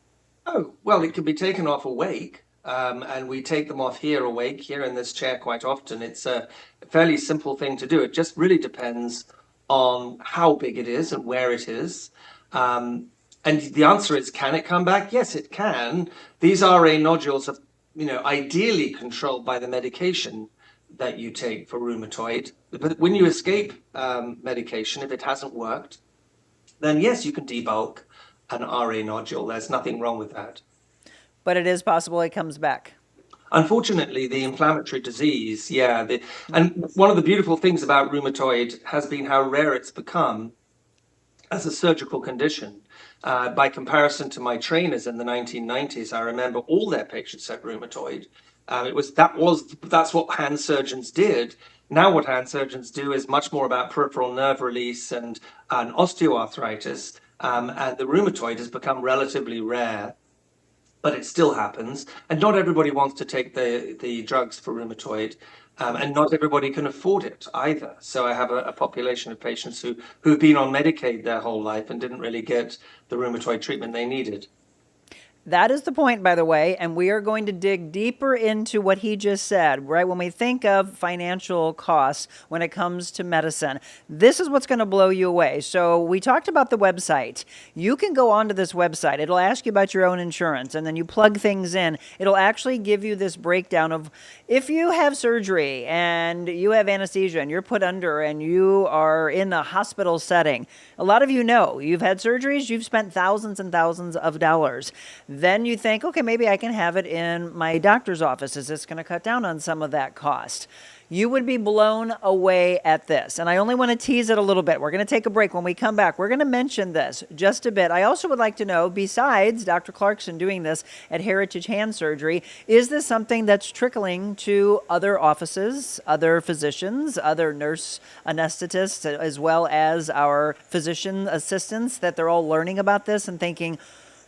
Oh, well, it can be taken off awake. And we take them off here awake, here in this chair quite often. It's a fairly simple thing to do. It just really depends on how big it is and where it is. And the answer is, can it come back? Yes, it can. These RA nodules are, ideally controlled by the medication that you take for rheumatoid. But when you escape medication, if it hasn't worked, then yes, you can debulk an RA nodule. There's nothing wrong with that. But it is possible it comes back. Unfortunately, the inflammatory disease, and one of the beautiful things about rheumatoid has been how rare it's become as a surgical condition. By comparison to my trainers in the 1990s, I remember all their patients had rheumatoid. That's what hand surgeons did. Now what hand surgeons do is much more about peripheral nerve release and osteoarthritis, and the rheumatoid has become relatively rare. But it still happens, and not everybody wants to take the drugs for rheumatoid, and not everybody can afford it either. So I have a population of patients who've been on Medicaid their whole life and didn't really get the rheumatoid treatment they needed. That is the point, by the way, and we are going to dig deeper into what he just said, right? When we think of financial costs when it comes to medicine, this is what's going to blow you away. So we talked about the website. You can go onto this website. It'll ask you about your own insurance, and then you plug things in. It'll actually give you this breakdown of if you have surgery and you have anesthesia and you're put under and you are in a hospital setting. A lot of you know you've had surgeries, you've spent thousands and thousands of dollars. Then you think, okay, maybe I can have it in my doctor's office. Is this going to cut down on some of that cost? You would be blown away at this. And I only want to tease it a little bit. We're going to take a break. When we come back, we're going to mention this just a bit. I also would like to know, besides Dr. Clarkson doing this at Heritage Hand Surgery, is this something that's trickling to other offices, other physicians, other nurse anesthetists, as well as our physician assistants, that they're all learning about this and thinking,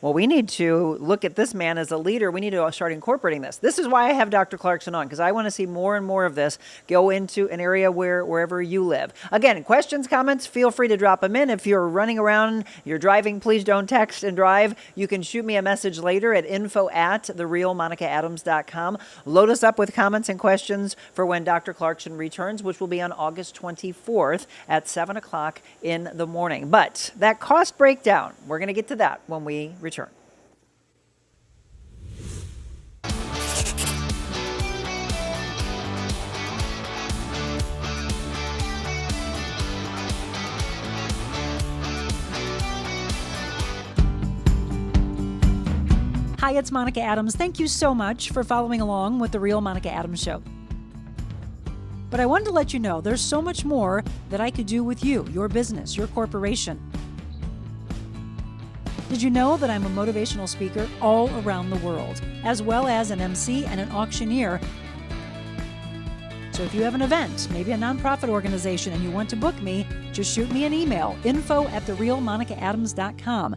well, we need to look at this man as a leader. We need to start incorporating this. This is why I have Dr. Clarkson on, because I want to see more and more of this go into an area wherever you live. Again, questions, comments, feel free to drop them in. If you're running around, you're driving, please don't text and drive. You can shoot me a message later at info@therealmonicaadams.com. Load us up with comments and questions for when Dr. Clarkson returns, which will be on August 24th at 7 o'clock in the morning. But that cost breakdown, we're going to get to that when we return. Hi, it's Monica Adams. Thank you so much for following along with The Real Monica Adams Show. But I wanted to let you know there's so much more that I could do with you, your business, your corporation. Did you know that I'm a motivational speaker all around the world, as well as an MC and an auctioneer? So if you have an event, maybe a nonprofit organization, and you want to book me, just shoot me an email, info@therealmonicaadams.com.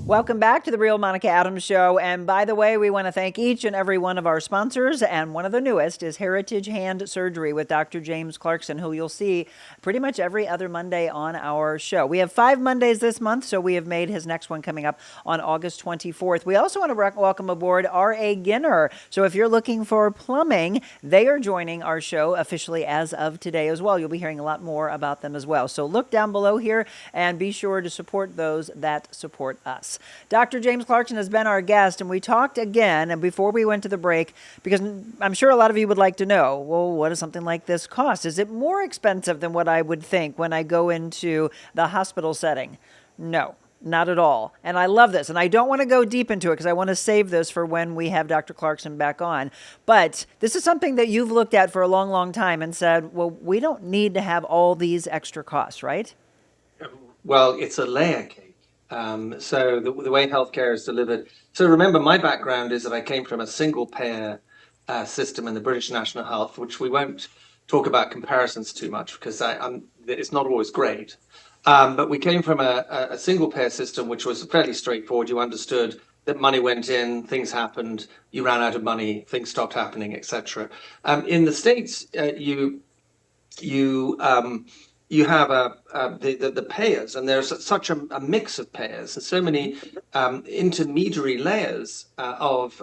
Welcome back to the Real Monica Adams Show. And by the way, we want to thank each and every one of our sponsors. And one of the newest is Heritage Hand Surgery with Dr. James Clarkson, who you'll see pretty much every other Monday on our show. We have 5 Mondays this month, so we have made his next one coming up on August 24th. We also want to welcome aboard R.A. Ginner. So if you're looking for plumbing, they are joining our show officially as of today as well. You'll be hearing a lot more about them as well. So look down below here and be sure to support those that support us. Dr. James Clarkson has been our guest, and we talked again, and before we went to the break, because I'm sure a lot of you would like to know, well, what does something like this cost? Is it more expensive than what I would think when I go into the hospital setting? No, not at all. And I love this, and I don't want to go deep into it because I want to save this for when we have Dr. Clarkson back on. But this is something that you've looked at for a long, long time and said, well, we don't need to have all these extra costs, right? Well, it's a layer cake. So the way healthcare is delivered. So remember, my background is that I came from a single payer system in the British National Health, which we won't talk about comparisons too much because it's not always great. But we came from a single payer system, which was fairly straightforward. You understood that money went in, things happened, you ran out of money, things stopped happening, etc. In the States, you have the payers, and there's such a mix of payers and so many intermediary layers of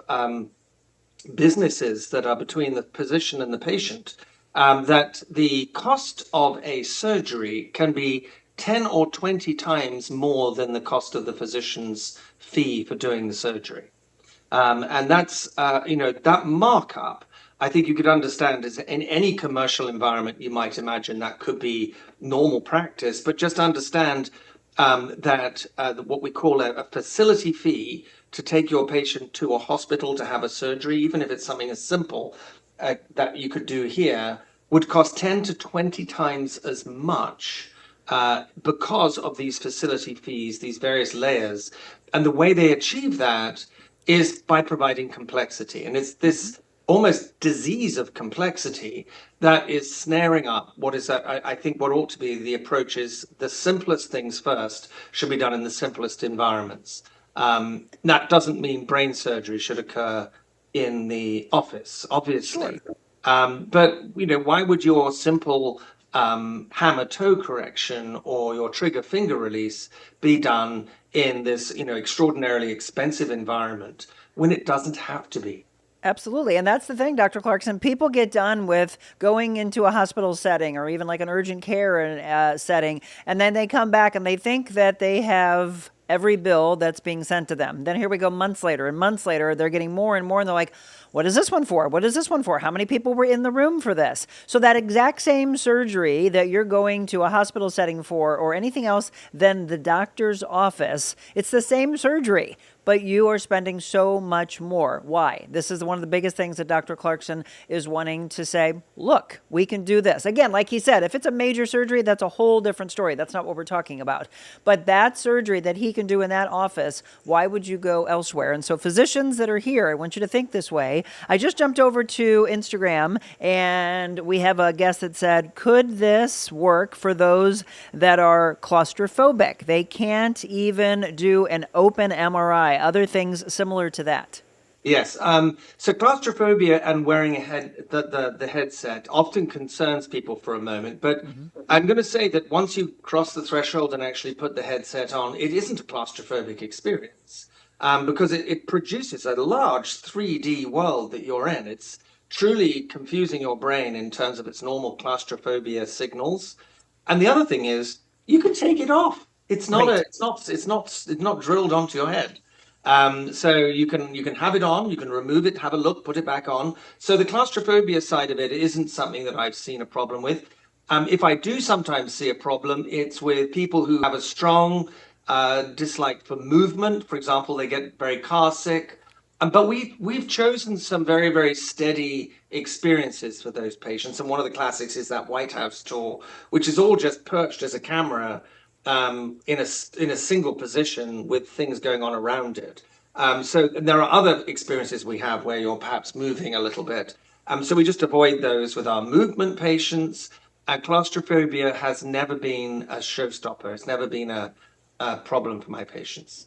businesses that are between the physician and the patient, that the cost of a surgery can be 10 or 20 times more than the cost of the physician's fee for doing the surgery. And that's, that markup, I think you could understand is in any commercial environment, you might imagine that could be normal practice, but just understand that what we call a facility fee to take your patient to a hospital to have a surgery, even if it's something as simple that you could do here, would cost 10 to 20 times as much because of these facility fees, these various layers. And the way they achieve that is by providing complexity. And it's this almost disease of complexity that is snaring up what is that I think what ought to be the approach is the simplest things first should be done in the simplest environments. That doesn't mean brain surgery should occur in the office, obviously. Sure. But why would your simple hammer toe correction or your trigger finger release be done in this extraordinarily expensive environment when it doesn't have to be? Absolutely. And that's the thing, Dr. Clarkson. People get done with going into a hospital setting or even like an urgent care setting, and then they come back and they think that they have every bill that's being sent to them. Then here we go months later, and months later, they're getting more and more, and they're like, what is this one for? What is this one for? How many people were in the room for this? So that exact same surgery that you're going to a hospital setting for or anything else than the doctor's office, it's the same surgery, but you are spending so much more. Why? This is one of the biggest things that Dr. Clarkson is wanting to say, look, we can do this. Again, like he said, if it's a major surgery, that's a whole different story. That's not what we're talking about. But that surgery that he can do in that office, why would you go elsewhere? And so physicians that are here, I want you to think this way. I just jumped over to Instagram and we have a guest that said, could this work for those that are claustrophobic? They can't even do an open MRI, other things similar to that. Yes. So claustrophobia and wearing the headset often concerns people for a moment, but I'm going to say that once you cross the threshold and actually put the headset on, it isn't a claustrophobic experience. Because it produces a large 3D world that you're in. It's truly confusing your brain in terms of its normal claustrophobia signals. And the other thing is, you can take it off. It's not Right. it's not drilled onto your head. So you can have it on, you can remove it, have a look, put it back on. So the claustrophobia side of it isn't something that I've seen a problem with. If I do sometimes see a problem, it's with people who have a strong dislike for movement. For example, they get very car sick. But we've chosen some very, very steady experiences for those patients. And one of the classics is that White House tour, which is all just perched as a camera in a single position with things going on around it. So there are other experiences we have where you're perhaps moving a little bit. So we just avoid those with our movement patients. Claustrophobia has never been a showstopper. It's never been a problem for my patients.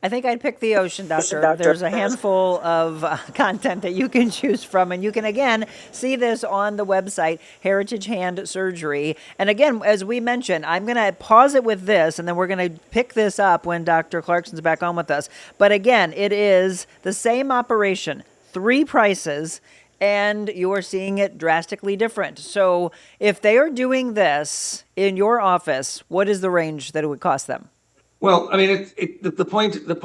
I think I'd pick the ocean, doctor. There's a handful of content that you can choose from, and you can, again, see this on the website, Heritage Hand Surgery. And again, as we mentioned, I'm going to pause it with this, and then we're going to pick this up when Dr. Clarkson's back on with us. But again, it is the same operation, 3 prices, and you are seeing it drastically different. So if they are doing this in your office, what is the range that it would cost them? Well, I mean, the point of the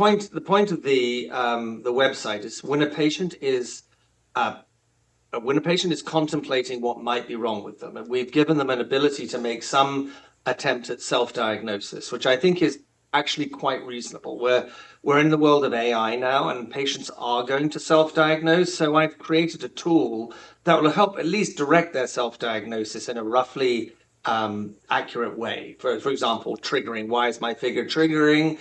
website is when a patient is contemplating what might be wrong with them, and we've given them an ability to make some attempt at self-diagnosis, which I think is actually quite reasonable. We're in the world of AI now, and patients are going to self-diagnose. So I've created a tool that will help at least direct their self-diagnosis in a roughly accurate way. For example, triggering. Why is my figure triggering?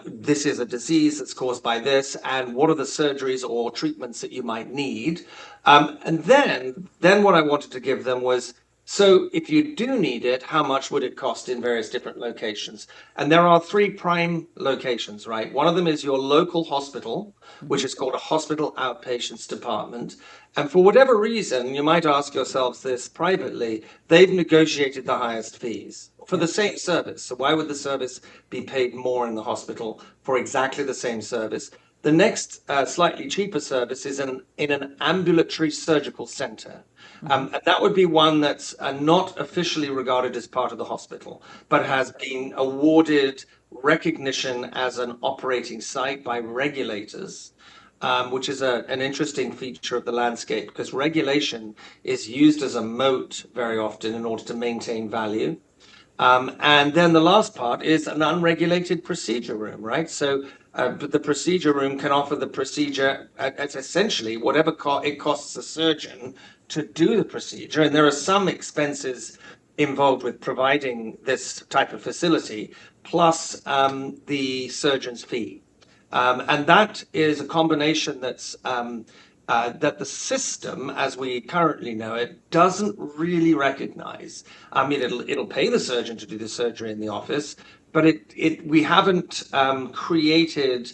This is a disease that's caused by this, and what are the surgeries or treatments that you might need? And then what I wanted to give them was, so if you do need it, how much would it cost in various different locations? And there are three prime locations, right? One of them is your local hospital, which is called a hospital outpatients department. And for whatever reason, you might ask yourselves this privately, they've negotiated the highest fees for the same service. So why would the service be paid more in the hospital for exactly the same service? The next slightly cheaper service is in an ambulatory surgical center. And that would be one that's not officially regarded as part of the hospital, but has been awarded recognition as an operating site by regulators, which is an interesting feature of the landscape, because regulation is used as a moat very often in order to maintain value. And then the last part is an unregulated procedure room, right? So the procedure room can offer the procedure at essentially whatever it costs a surgeon to do the procedure. And there are some expenses involved with providing this type of facility, plus the surgeon's fee. And that is a combination that's that the system, as we currently know it, doesn't really recognize. I mean, it'll pay the surgeon to do the surgery in the office, but we haven't created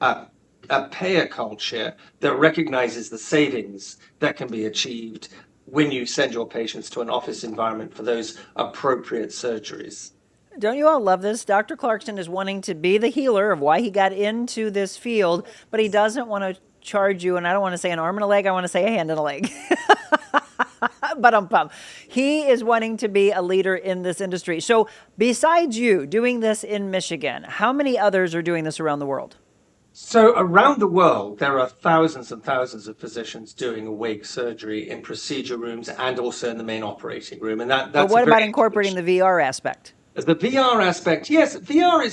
a payer culture that recognizes the savings that can be achieved when you send your patients to an office environment for those appropriate surgeries. Don't you all love this? Dr. Clarkson is wanting to be the healer of why he got into this field, but he doesn't want to charge you, and I don't want to say an arm and a leg, I want to say a hand and a leg. But he is wanting to be a leader in this industry. So besides you doing this in Michigan, how many others are doing this around the world? So around the world, there are thousands and thousands of physicians doing awake surgery in procedure rooms and also in the main operating room. And that's but what about incorporating the VR aspect? The VR aspect, yes, VR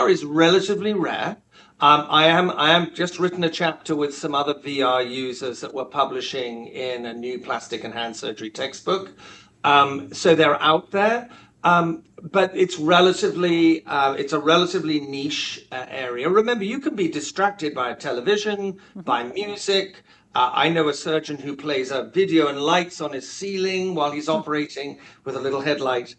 is relatively rare. I am just written a chapter with some other VR users that we're publishing in a new plastic and hand surgery textbook. So they're out there. But it's a relatively niche area. Remember, you can be distracted by a television, by music. I know a surgeon who plays a video and lights on his ceiling while he's operating with a little headlight.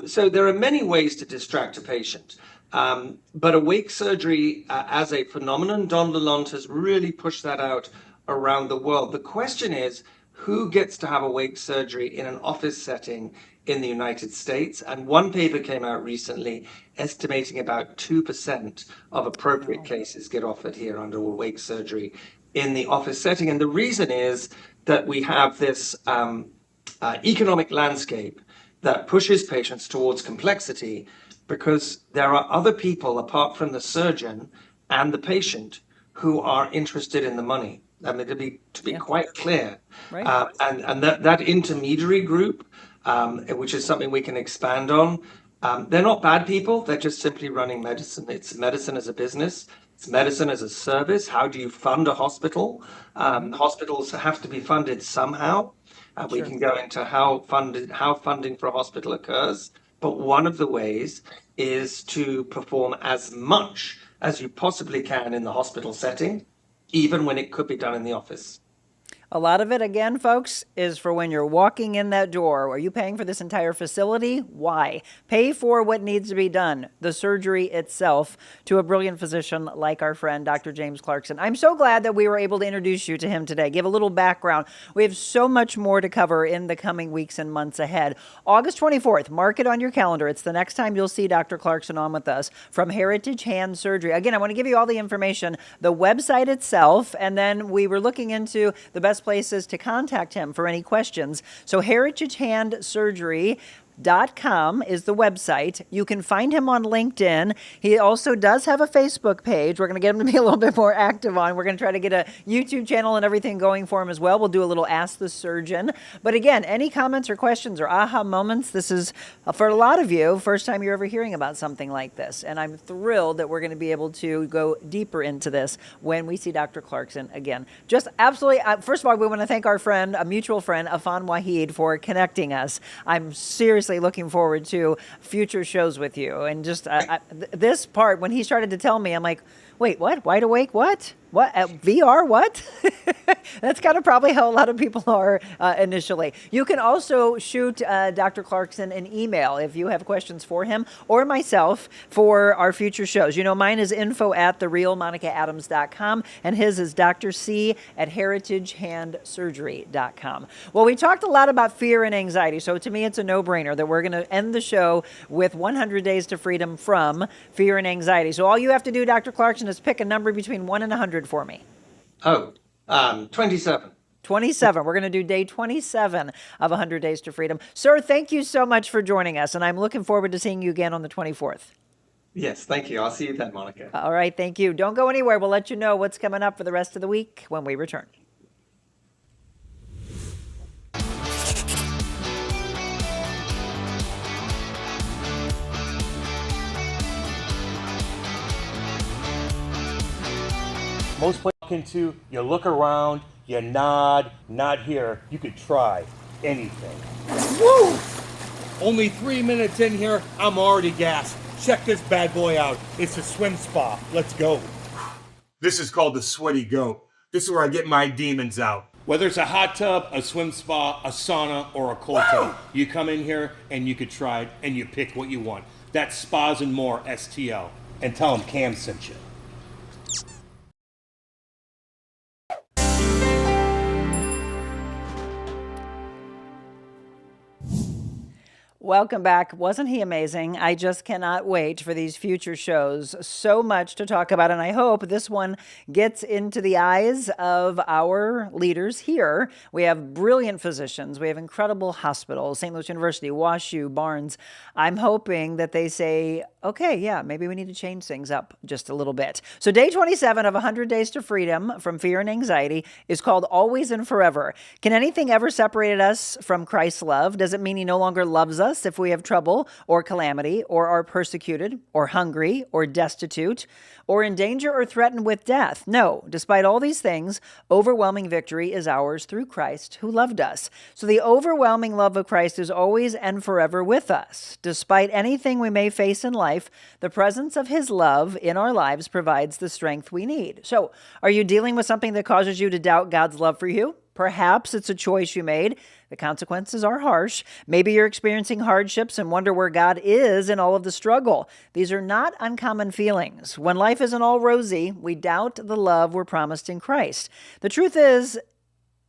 So there are many ways to distract a patient. But awake surgery as a phenomenon, Don Lalonde has really pushed that out around the world. The question is, who gets to have awake surgery in an office setting in the United States? And one paper came out recently estimating about 2% of appropriate cases get offered here under awake surgery in the office setting. And the reason is that we have this economic landscape that pushes patients towards complexity, because there are other people apart from the surgeon and the patient who are interested in the money. I mean, to be quite clear, right. And that intermediary group, which is something we can expand on, they're not bad people. They're just simply running medicine. It's medicine as a business. It's medicine as a service. How do you fund a hospital? Hospitals have to be funded somehow. We can go into how funding for a hospital occurs. But one of the ways is to perform as much as you possibly can in the hospital setting, even when it could be done in the office. A lot of it, again, folks, is for when you're walking in that door. Are you paying for this entire facility? Why? Pay for what needs to be done, the surgery itself, to a brilliant physician like our friend, Dr. James Clarkson. I'm so glad that we were able to introduce you to him today, give a little background. We have so much more to cover in the coming weeks and months ahead. August 24th, mark it on your calendar. It's the next time you'll see Dr. Clarkson on with us from Heritage Hand Surgery. Again, I want to give you all the information, the website itself, and then we were looking into the best places to contact him for any questions. So Heritage Hand Surgery, clarkson.com is the website. You can find him on LinkedIn. He also does have a Facebook page. We're going to get him to be a little bit more active on. We're going to try to get a YouTube channel and everything going for him as well. We'll do a little Ask the Surgeon. But again, any comments or questions or aha moments, this is, for a lot of you, first time you're ever hearing about something like this. And I'm thrilled that we're going to be able to go deeper into this when we see Dr. Clarkson again. Just absolutely, first of all, we want to thank our friend, a mutual friend, Afan Wahid, for connecting us. I'm seriously looking forward to future shows with you. And just this part, when he started to tell me, I'm like, wait, what? Wide awake? What? What? VR? What? That's kind of probably how a lot of people are initially. You can also shoot Dr. Clarkson an email if you have questions for him or myself for our future shows. You know, mine is info@therealmonicaadams.com and his is drc@heritagehandsurgery.com. Well, we talked a lot about fear and anxiety, so to me it's a no-brainer that we're going to end the show with 100 Days to Freedom from Fear and Anxiety. So all you have to do, Dr. Clarkson, is pick a number between 1 and 100 for me. 27. 27. We're going to do day 27 of 100 Days to Freedom. Sir, thank you so much for joining us, and I'm looking forward to seeing you again on the 24th. Yes, thank you. I'll see you then, Monica. All right, thank you. Don't go anywhere. We'll let you know what's coming up for the rest of the week when we return. Most places into, you look around, you nod, not here. You could try anything. Woo! Only 3 minutes in here, I'm already gassed. Check this bad boy out. It's a swim spa. Let's go. This is called the Sweaty Goat. This is where I get my demons out. Whether it's a hot tub, a swim spa, a sauna, or a cold tub, you come in here and you could try it and you pick what you want. That's Spas and More STL. And tell them Cam sent you. Welcome back. Wasn't he amazing? I just cannot wait for these future shows. So much to talk about, and I hope this one gets into the eyes of our leaders here. We have brilliant physicians. We have incredible hospitals, St. Louis University, WashU, Barnes. I'm hoping that they say, okay, yeah, maybe we need to change things up just a little bit. So day 27 of 100 Days to Freedom from Fear and Anxiety is called Always and Forever. Can anything ever separate us from Christ's love? Does it mean he no longer loves us if we have trouble or calamity or are persecuted or hungry or destitute or in danger or threatened with death? No, despite all these things, overwhelming victory is ours through Christ who loved us. So the overwhelming love of Christ is always and forever with us. Despite anything we may face in life, the presence of his love in our lives provides the strength we need. So are you dealing with something that causes you to doubt God's love for you? Perhaps it's a choice you made. The consequences are harsh. Maybe you're experiencing hardships and wonder where God is in all of the struggle. These are not uncommon feelings. When life isn't all rosy, we doubt the love we're promised in Christ. The truth is,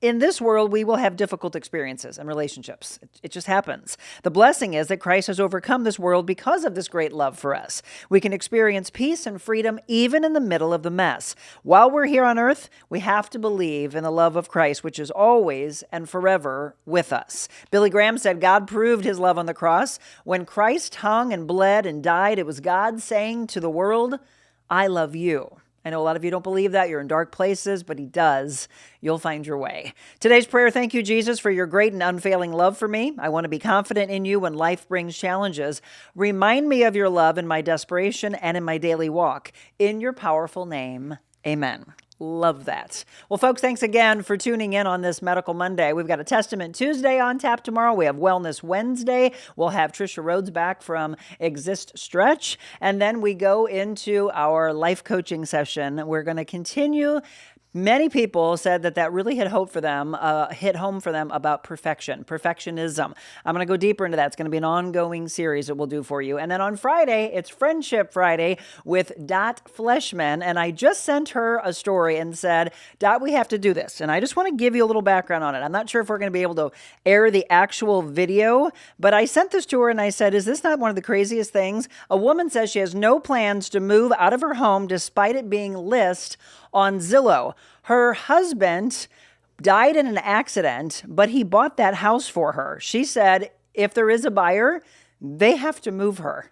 in this world, we will have difficult experiences and relationships. It just happens. The blessing is that Christ has overcome this world because of this great love for us. We can experience peace and freedom even in the middle of the mess. While we're here on earth, we have to believe in the love of Christ, which is always and forever with us. Billy Graham said God proved his love on the cross. When Christ hung and bled and died, it was God saying to the world, I love you. I know a lot of you don't believe that. You're in dark places, but he does. You'll find your way. Today's prayer, thank you, Jesus, for your great and unfailing love for me. I want to be confident in you when life brings challenges. Remind me of your love in my desperation and in my daily walk. In your powerful name, amen. Love that. Well, folks, thanks again for tuning in on this Medical Monday. We've got a Testament Tuesday on tap tomorrow. We have Wellness Wednesday. We'll have Trisha Rhodes back from Exist Stretch. And then we go into our life coaching session. We're going to continue. Many people said that really hit home for them about perfectionism. I'm going to go deeper into that. It's going to be an ongoing series that we'll do for you. And then on Friday, it's Friendship Friday with Dot Fleshman. And I just sent her a story and said, Dot, we have to do this. And I just want to give you a little background on it. I'm not sure if we're going to be able to air the actual video, but I sent this to her and I said, is this not one of the craziest things? A woman says she has no plans to move out of her home despite it being listed on Zillow. Her husband died in an accident, but he bought that house for her. She said if there is a buyer, they have to move her.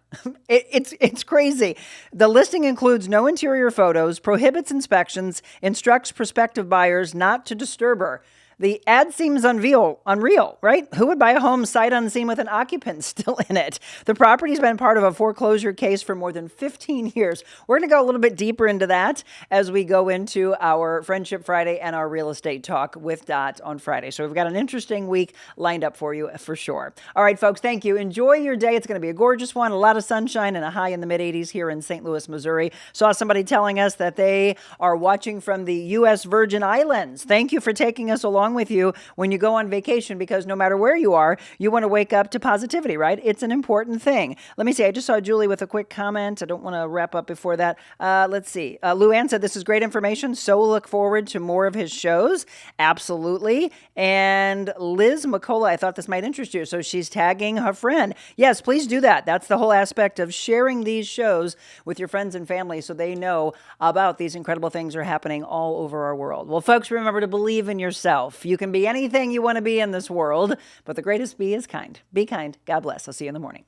It's crazy. The listing includes no interior photos, prohibits inspections, instructs prospective buyers not to disturb her. The ad seems unreal, right? Who would buy a home sight unseen with an occupant still in it? The property's been part of a foreclosure case for more than 15 years. We're going to go a little bit deeper into that as we go into our Friendship Friday and our real estate talk with Dot on Friday. So we've got an interesting week lined up for you for sure. All right, folks, thank you. Enjoy your day. It's going to be a gorgeous one, a lot of sunshine and a high in the mid-80s here in St. Louis, Missouri. Saw somebody telling us that they are watching from the U.S. Virgin Islands. Thank you for taking us along with you when you go on vacation, because no matter where you are, you want to wake up to positivity, right? It's an important thing. Let me see. I just saw Julie with a quick comment. I don't want to wrap up before that. Let's see. Luann said, this is great information. So look forward to more of his shows. Absolutely. And Liz McCullough, I thought this might interest you. So she's tagging her friend. Yes, please do that. That's the whole aspect of sharing these shows with your friends and family so they know about these incredible things that are happening all over our world. Well, folks, remember to believe in yourself. You can be anything you want to be in this world, but the greatest be is kind. Be kind. God bless. I'll see you in the morning.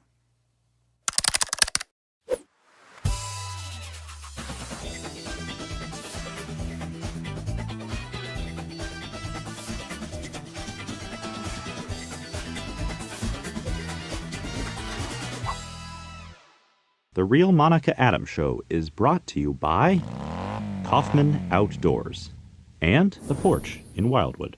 The Real Monica Adams Show is brought to you by Kaufman Outdoors and The Porch in Wildwood.